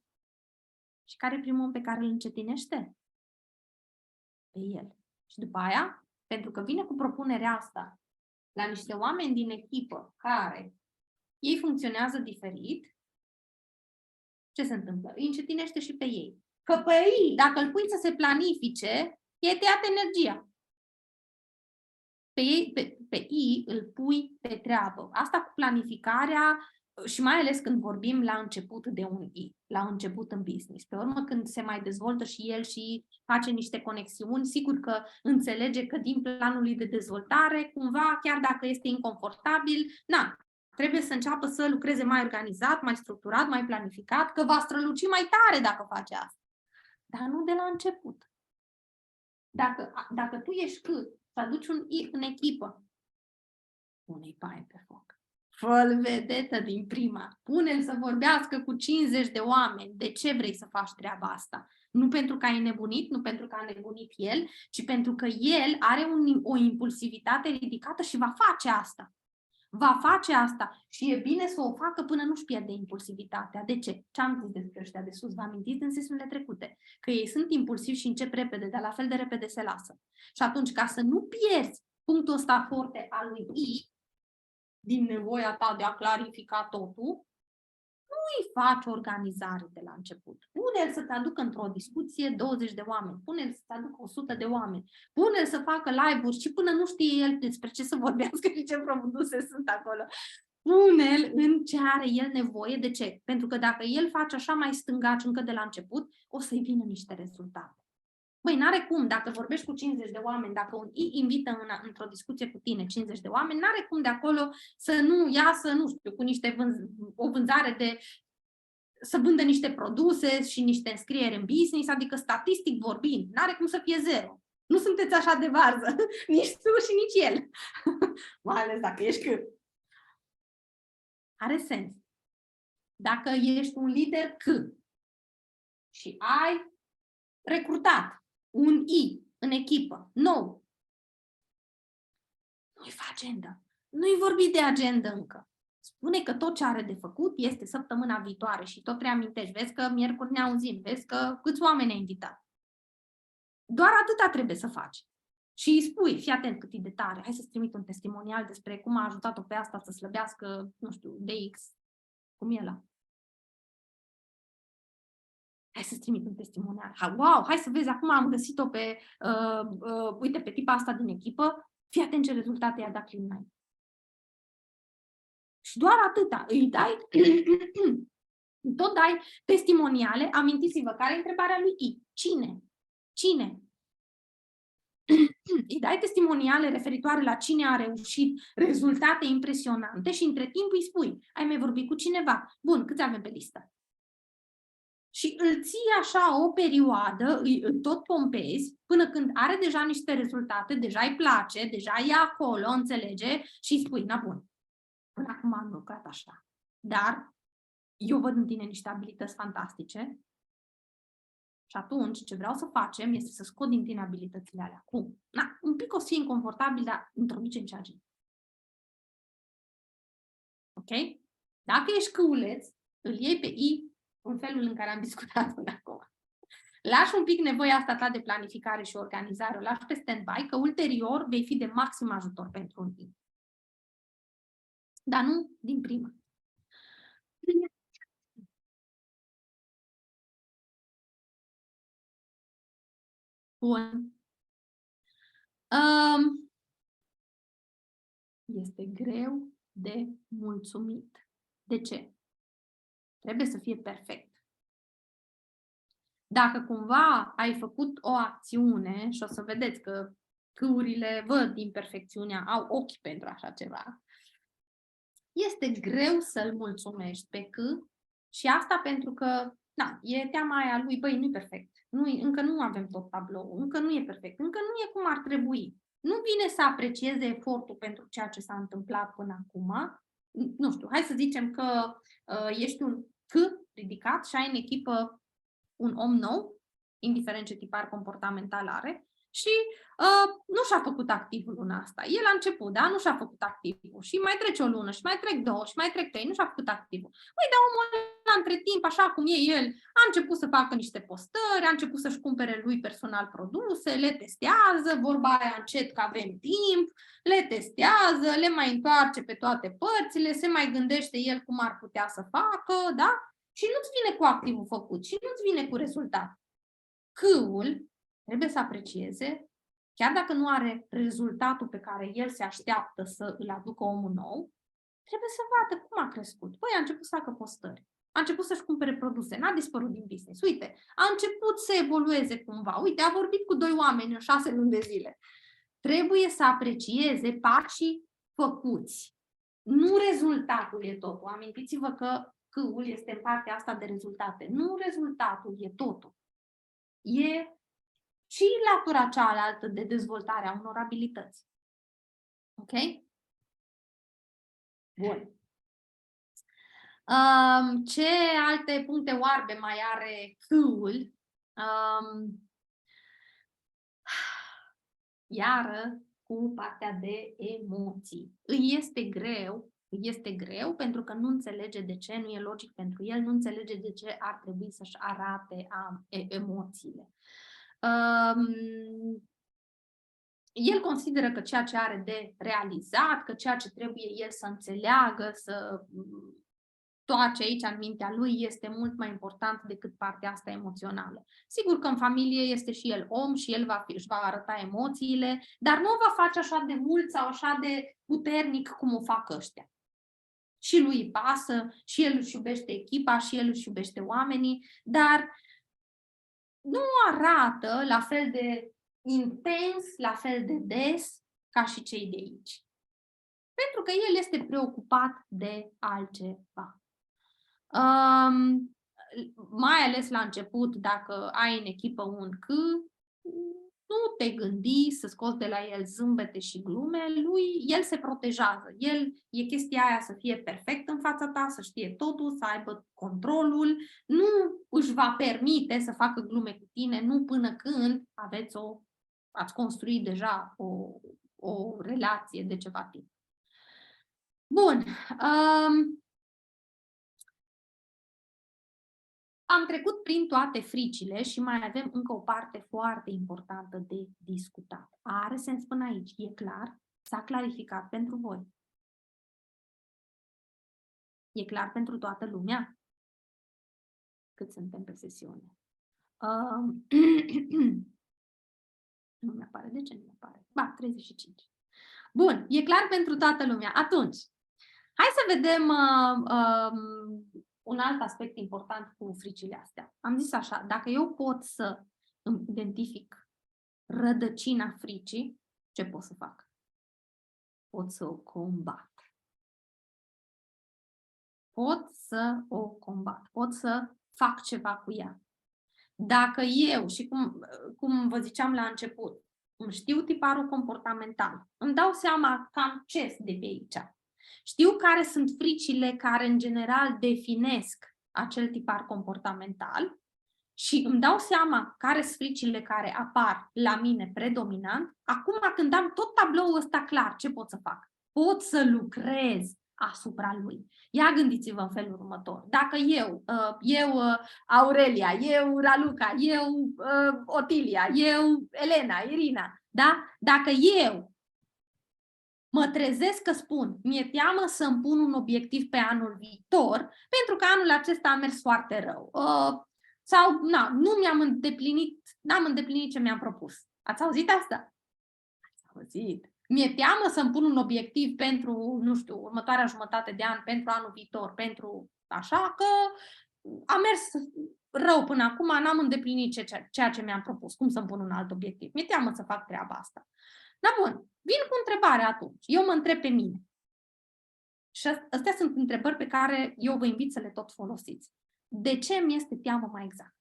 și care e primul pe care îl încetinește? Pe el. Și după aia, pentru că vine cu propunerea asta la niște oameni din echipă care ei funcționează diferit, ce se întâmplă? Îi încetinește și pe ei. Că pe ei, dacă îl pui să se planifice, e tăiat energia. Pe ei îl pui pe treabă. Asta cu planificarea și mai ales când vorbim la început de un I, la început în business. Pe urmă, când se mai dezvoltă și el și face niște conexiuni, sigur că înțelege că din planul lui de dezvoltare, cumva, chiar dacă este inconfortabil, trebuie să înceapă să lucreze mai organizat, mai structurat, mai planificat, că va străluci mai tare dacă face asta. Dar nu de la început. Dacă tu ești cât, să aduci un I în echipă, pune-i paie pe foc. Fă-l vedetă din prima. Pune-l să vorbească cu 50 de oameni. De ce vrei să faci treaba asta? Nu pentru că ai nebunit, nu pentru că a nebunit el, ci pentru că el are o impulsivitate ridicată și va face asta. Va face asta și e bine să o facă până nu-și pierde impulsivitatea. De ce? Ce am zis despre ăștia de sus? Vă amintiți în sesiunile trecute? Că ei sunt impulsivi și încep repede, dar la fel de repede se lasă. Și atunci, ca să nu pierzi punctul ăsta forte al lui I, din nevoia ta de a clarifica totul, nu îi faci organizare de la început. Pune-l să te aducă într-o discuție 20 de oameni, pune-l să te aducă 100 de oameni, pune-l să facă live-uri și până nu știe el despre ce să vorbească și ce produse sunt acolo. Pune-l în ce are el nevoie. De ce? Pentru că dacă el face așa mai stângaci încă de la început, o să-i vină niște rezultate. Băi, n-are cum, dacă vorbești cu 50 de oameni, dacă un I invită într-o discuție cu tine 50 de oameni, n-are cum de acolo să nu iasă, nu știu, cu niște o vânzare de să vândă niște produse și niște înscrieri în business, adică statistic vorbind, n-are cum să fie zero. Nu sunteți așa de varză, nici tu și nici el. Mai ales dacă ești cât. Are sens. Dacă ești un lider cât și ai recrutat un I în echipă, nou, nu-i fă agenda. Nu-i vorbi de agenda încă. Spune că tot ce are de făcut este săptămâna viitoare și tot reamintești. Vezi că miercuri ne auzim, vezi că câți oameni ai invitat. Doar atâta trebuie să faci. Și îi spui, fii atent cât e de tare, hai să-ți trimit un testimonial despre cum a ajutat-o pe asta să slăbească, nu știu, DX, cum e ăla. Hai să-ți trimit un testimonial. Wow, hai să vezi, acum am găsit-o pe, uite, pe tipa asta din echipă, fii atent ce rezultate i-a dat Clean9. Și doar atâta, îi dai, tot dai testimoniale, amintiți-vă, care e întrebarea lui I? Cine? Cine? Îi dai testimoniale referitoare la cine a reușit, rezultate impresionante și între timp îi spui, ai mai vorbit cu cineva? Bun, câți avem pe listă? Și îl ții așa o perioadă, îl tot pompezi, până când are deja niște rezultate, deja îi place, deja e acolo, înțelege și îi spui, na bun, până acum am lucrat așa, dar eu văd în tine niște abilități fantastice și atunci ce vreau să facem este să scot din tine abilitățile alea. Cum? Un pic o să fie inconfortabil, dar introduce în charge. Ok? Dacă ești câuleț, îl iei pe I în felul în care am discutat până acum. Lași un pic nevoia asta ta de planificare și organizare, o lași pe stand-by, că ulterior vei fi de maxim ajutor pentru un I. Dar nu din prima. Bun. Este greu de mulțumit. De ce? Trebuie să fie perfect. Dacă cumva ai făcut o acțiune și o să vedeți că câurile văd imperfecțiunea, au ochi pentru așa ceva. Este greu să-l mulțumești pe câ și asta pentru că e teama aia lui, băi, nu-i perfect, încă nu avem tot tablou, încă nu e perfect, încă nu e cum ar trebui. Nu vine să aprecieze efortul pentru ceea ce s-a întâmplat până acum. Nu știu, hai să zicem că ești un câ ridicat și ai în echipă un om nou, indiferent ce tipar comportamental are, și nu și-a făcut activul luna asta. El a început, da? Nu și-a făcut activul. Și mai trece o lună, și mai trec 2, și mai trec 3, nu și-a făcut activul. Păi, dar omul ăla, între timp, așa cum e el, a început să facă niște postări, a început să-și cumpere lui personal produse, le testează, vorba aia încet că avem timp, le testează, le mai întoarce pe toate părțile, se mai gândește el cum ar putea să facă, da? Și nu-ți vine cu activul făcut, și nu-ți vine cu rezultat. Câul trebuie să aprecieze, chiar dacă nu are rezultatul pe care el se așteaptă să îl aducă omul nou, trebuie să vadă cum a crescut. Păi a început să facă postări, a început să-și cumpere produse, n-a dispărut din business. Uite, a început să evolueze cumva. Uite, a vorbit cu 2 oameni în 6 luni de zile. Trebuie să aprecieze pașii făcuți. Nu rezultatul e totul. Amintiți-vă că câul este în partea asta de rezultate. Nu rezultatul e totul. E și latura cealaltă de dezvoltare a unor abilități. Ok? Bun. Ce alte puncte oarbe mai are câul? Iară cu partea de emoții. Îi este greu pentru că nu înțelege de ce, nu e logic pentru el, nu înțelege de ce ar trebui să-și arate emoțiile. El consideră că ceea ce are de realizat, că ceea ce trebuie el să înțeleagă, să toace aici în mintea lui este mult mai important decât partea asta emoțională. Sigur că în familie este și el om și el își va arăta emoțiile, dar nu o va face așa de mult sau așa de puternic cum o fac ăștia. Și lui îi pasă, și el își iubește echipa, și el își iubește oamenii, dar nu arată la fel de intens, la fel de des ca și cei de aici. Pentru că el este preocupat de altceva. Mai ales la început, dacă ai în echipă un câ, nu te gândi să scoți de la el zâmbete și glume, el se protejează. El e chestia aia să fie perfect în fața ta, să știe totul, să aibă controlul, nu își va permite să facă glume cu tine, nu până când ați construit deja o relație de ceva timp. Bun. Am trecut prin toate fricile și mai avem încă o parte foarte importantă de discutat. Are sens până aici? E clar? S-a clarificat pentru voi? E clar pentru toată lumea? Cât suntem pe sesiune? Nu mi-apare. De ce nu mi-apare? 35. Bun, e clar pentru toată lumea. Atunci, hai să vedem un alt aspect important cu fricile astea. Am zis așa, dacă eu pot să îmi identific rădăcina fricii, ce pot să fac? Pot să o combat. Pot să o combat. Pot să fac ceva cu ea. Dacă eu, și cum vă ziceam la început, îmi știu tiparul comportamental, îmi dau seama cam ce de pe aici. Știu care sunt fricile care, în general, definesc acel tipar comportamental și îmi dau seama care sunt fricile care apar la mine predominant. Acum, când am tot tabloul ăsta clar, ce pot să fac? Pot să lucrez asupra lui. Ia gândiți-vă în felul următor. Dacă eu Aurelia, eu Raluca, eu Otilia, eu Elena, Irina, da? Dacă eu mă trezesc că spun, mi-e teamă să-mi pun un obiectiv pe anul viitor, pentru că anul acesta a mers foarte rău. Sau, n-am îndeplinit ce mi-am propus. Ați auzit asta? Ați auzit. Mi-e teamă să-mi pun un obiectiv pentru, nu știu, următoarea jumătate de an, pentru anul viitor, pentru așa, că a mers rău până acum, n-am îndeplinit ceea ce mi-am propus. Cum să-mi pun un alt obiectiv? Mi-e teamă să fac treaba asta. Da, bun. Vin cu întrebarea atunci. Eu mă întreb pe mine. Și astea sunt întrebări pe care eu vă invit să le tot folosiți. De ce mi este teamă mai exact?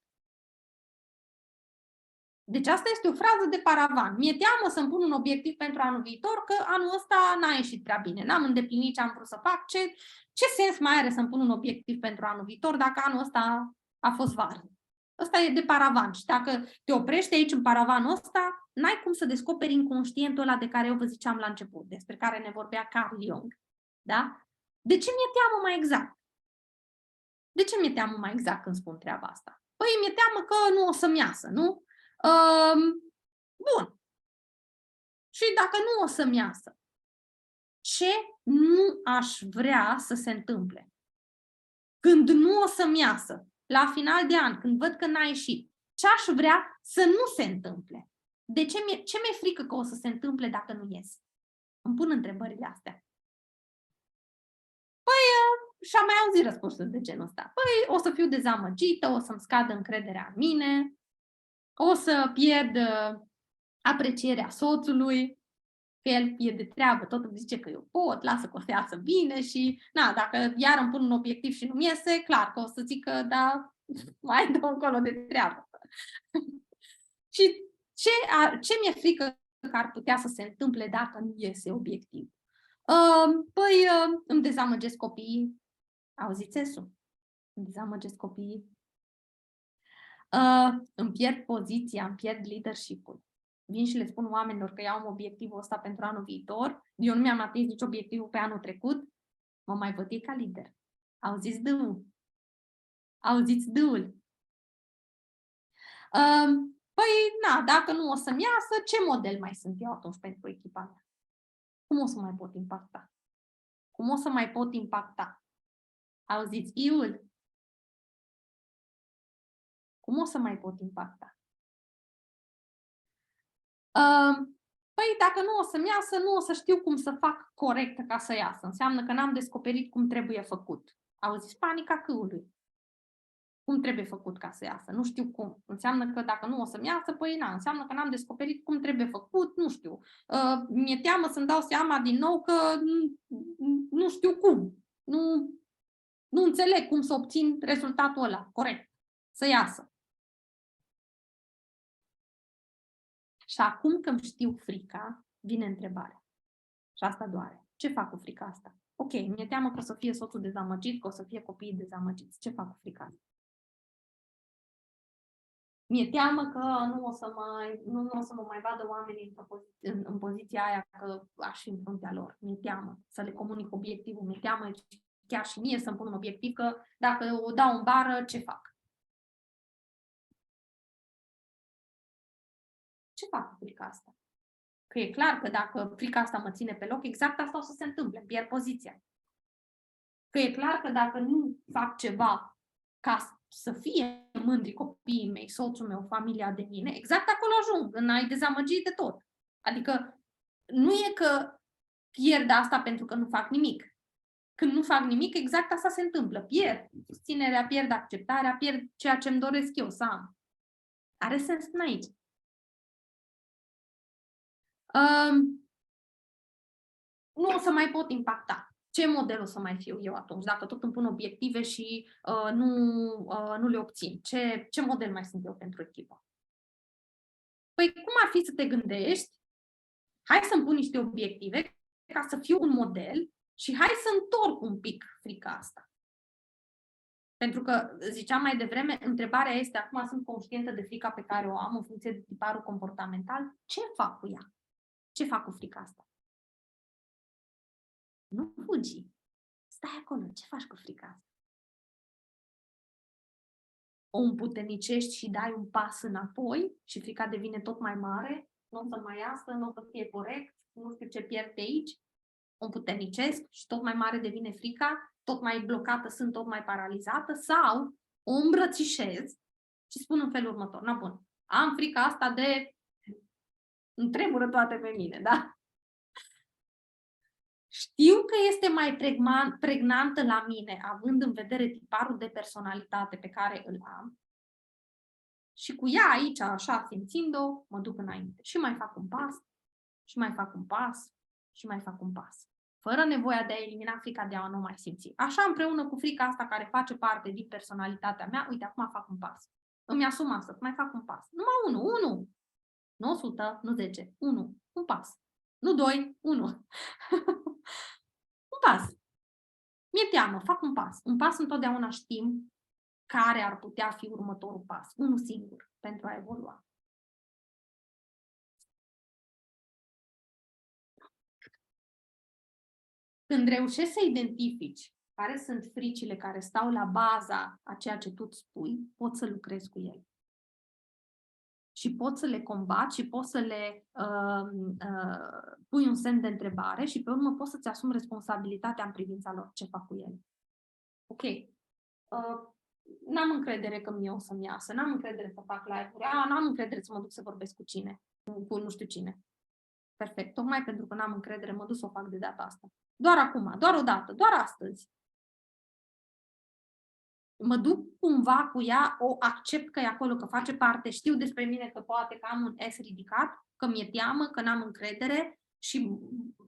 Deci asta este o frază de paravan. Mi-e teamă să-mi pun un obiectiv pentru anul viitor, că anul ăsta n-a ieșit prea bine. N-am îndeplinit ce am vrut să fac. Ce sens mai are să-mi pun un obiectiv pentru anul viitor dacă anul ăsta a fost vară? Ăsta e de paravan. Și dacă te oprești aici în paravanul ăsta, n-ai cum să descoperi inconștientul ăla de care eu vă ziceam la început, despre care ne vorbea Carl Jung. Da? De ce mi-e teamă mai exact? De ce mi-e teamă mai exact când spun treaba asta? Păi mi-e teamă că nu o să-mi iasă, nu? Bun. Și dacă nu o să-mi iasă, ce nu aș vrea să se întâmple? Când nu o să-mi iasă, la final de an, când văd că n-a ieșit, ce aș vrea să nu se întâmple? De ce mi-e frică că o să se întâmple dacă nu ies? Îmi pun întrebările astea. Păi, și-am mai auzit răspunsuri de genul ăsta. Păi, o să fiu dezamăgită, o să-mi scadă încrederea în mine, o să pierd aprecierea soțului, că el e de treabă, tot îmi zice că eu pot, lasă că o să iasă bine și, dacă iar îmi pun un obiectiv și nu-mi iese, clar că o să zic că, da, mai dă încolo de treabă. Și ce mi-e frică că ar putea să se întâmple dacă nu iese obiectiv? Păi, îmi dezamăgesc copiii. Auziți, Esu? Îmi dezamăgesc copiii. Îmi pierd poziția, îmi pierd leadership-ul. Vin și le spun oamenilor că iau obiectivul ăsta pentru anul viitor. Eu nu mi-am atins nici obiectivul pe anul trecut. Mă mai văd ca lider. Auziți dâul? Auziți dâul? Păi, dacă nu o să-mi iasă, ce model mai sunt eu atunci pentru echipa mea? Cum o să mai pot impacta? Cum o să mai pot impacta? Auziți iul? Cum o să mai pot impacta? Păi, dacă nu o să-mi iasă, nu o să știu cum să fac corect ca să iasă. Înseamnă că n-am descoperit cum trebuie făcut. Auziți panica câului? Cum trebuie făcut ca să iasă? Nu știu cum. Înseamnă că dacă nu o să-mi iasă, păi înseamnă că n-am descoperit cum trebuie făcut, nu știu. Mi-e teamă să-mi dau seama din nou că nu știu cum. Nu înțeleg cum să obțin rezultatul ăla corect. Să iasă. Și acum că îmi știu frica, vine întrebarea. Și asta doare. Ce fac cu frica asta? Ok, mi-e teamă că o să fie soțul dezamăgit, că o să fie copiii dezamăgiți. Ce fac cu frica asta? Mi-e teamă că nu o să mă mai vadă oamenii în poziția aia că aș fi în fruntea lor. Mi-e teamă să le comunic obiectivul. Mi-e teamă chiar și mie să-mi pun un obiectiv că dacă o dau în bară, ce fac? Ce fac cu frica asta? Că e clar că dacă frica asta mă ține pe loc, exact asta o să se întâmple, pierd poziția. Că e clar că dacă nu fac ceva ca să fie mândri copiii mei, soțul meu, familia de mine, exact acolo ajung, în a-i dezamăgi de tot. Adică nu e că pierd asta pentru că nu fac nimic. Când nu fac nimic, exact asta se întâmplă. Pierd susținerea, pierd acceptarea, pierd ceea ce îmi doresc eu să am. Are sens până aici. Nu o să mai pot impacta. Ce model o să mai fiu eu atunci? Dacă tot îmi pun obiective și nu le obțin. Ce model mai sunt eu pentru echipă? Păi cum ar fi să te gândești? Hai să-mi pun niște obiective ca să fiu un model și hai să întorc un pic frica asta. Pentru că, ziceam mai devreme, întrebarea este, acum sunt conștientă de frica pe care o am în funcție de tiparul comportamental, ce fac cu ea? Ce fac cu frica asta? Nu fugi. Stai acolo. Ce faci cu frica asta? O împuternicești și dai un pas înapoi și frica devine tot mai mare, nu o să mai iasă, nu o să fie corect, nu știu ce pierd aici, o împuternicesc și tot mai mare devine frica, tot mai blocată sunt, tot mai paralizată, sau o îmbrățișez și spun în felul următor, bun, am frica asta de îmi tremură toate pe mine, da? Știu că este mai pregnantă la mine, având în vedere tiparul de personalitate pe care îl am, și cu ea aici, așa, simțind-o, mă duc înainte și mai fac un pas și mai fac un pas și mai fac un pas. Fără nevoia de a elimina frica de a nu mai simți. Așa, împreună cu frica asta care face parte din personalitatea mea, uite, acum fac un pas. Îmi asum asta, mai fac un pas. Numai unul. Nu 100, nu 10. 1. Un pas. Nu 2, 1. Un pas. Mi-e teamă, fac un pas. Un pas întotdeauna știm care ar putea fi următorul pas. Unul singur pentru a evolua. Când reușești să identifici care sunt fricile care stau la baza a ceea ce tu îți spui, poți să lucrezi cu ele. Și poți să le combați și poți să le pui un semn de întrebare și pe urmă poți să-ți asumi responsabilitatea în privința lor, ce fac cu ele. Ok. N-am încredere că mie o să-mi iasă, n-am încredere să fac live-uri, n-am încredere să mă duc să vorbesc cu cine, cu nu știu cine. Perfect. Tocmai pentru că n-am încredere, mă duc să o fac de data asta. Doar acum, doar odată, doar astăzi. Mă duc cumva cu ea, o accept că e acolo, că face parte, știu despre mine că poate că am un S ridicat, că mi-e teamă, că n-am încredere și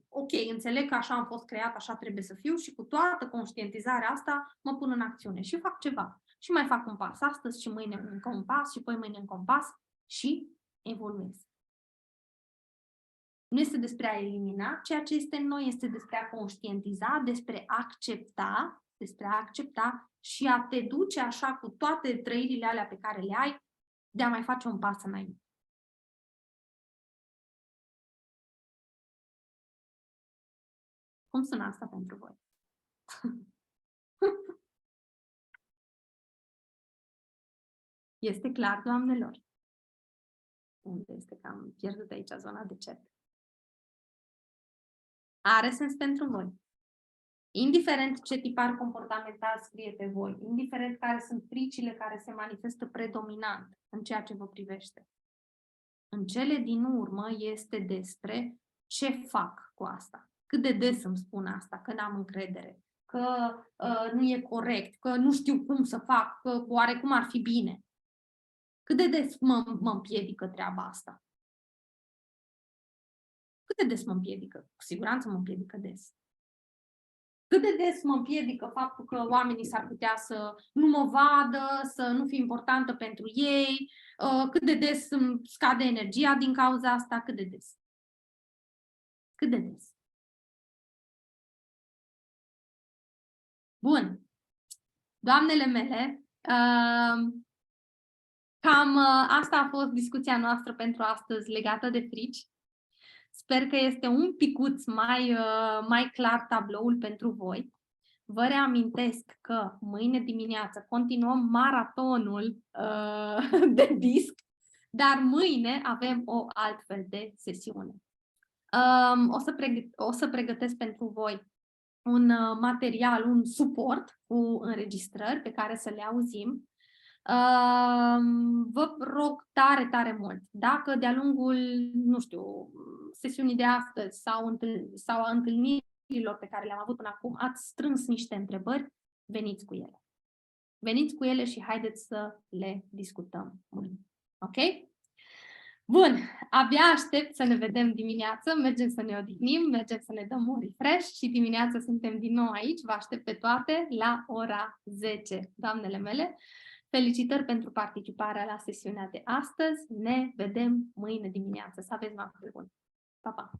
ok, înțeleg că așa am fost creat, așa trebuie să fiu și cu toată conștientizarea asta mă pun în acțiune și fac ceva. Și mai fac un pas astăzi și mâine încă un pas și poi mâine încă un pas și evoluez. Nu este despre a elimina ceea ce este în noi, este despre a conștientiza, despre a accepta și a te duce așa cu toate trăirile alea pe care le ai, de a mai face un pas înainte. Cum sună asta pentru voi? Este clar, doamnelor? Unde este că am pierdut aici zona de chat? Are sens pentru voi. Indiferent ce tipar comportamental scrie pe voi, indiferent care sunt fricile care se manifestă predominant în ceea ce vă privește. În cele din urmă este despre ce fac cu asta. Cât de des îmi spun asta, că n-am încredere, că nu e corect, că nu știu cum să fac, că oarecum ar fi bine. Cât de des mă împiedică treaba asta? Cât de des mă împiedică? Cu siguranță mă împiedică des. Cât de des mă împiedică faptul că oamenii s-ar putea să nu mă vadă, să nu fiu importantă pentru ei, cât de des îmi scade energia din cauza asta, cât de des. Cât de des. Bun. Doamnele mele, cam asta a fost discuția noastră pentru astăzi legată de frici. Sper că este un picuț mai clar tabloul pentru voi. Vă reamintesc că mâine dimineață continuăm maratonul de disc, dar mâine avem o altfel de sesiune. O să pregătesc pentru voi un material, un suport cu înregistrări pe care să le auzim. Vă rog tare, tare mult, dacă de-a lungul, nu știu, sesiunii de astăzi sau a întâlnirilor pe care le-am avut până acum, ați strâns niște întrebări, veniți cu ele. Veniți cu ele și haideți să le discutăm mâine. Ok? Bun, abia aștept să ne vedem dimineață, mergem să ne odihnim, mergem să ne dăm un refresh și dimineața suntem din nou aici, vă aștept pe toate la ora 10, doamnele mele. Felicitări pentru participarea la sesiunea de astăzi. Ne vedem mâine dimineață. Să aveți noapte bună. Pa, pa!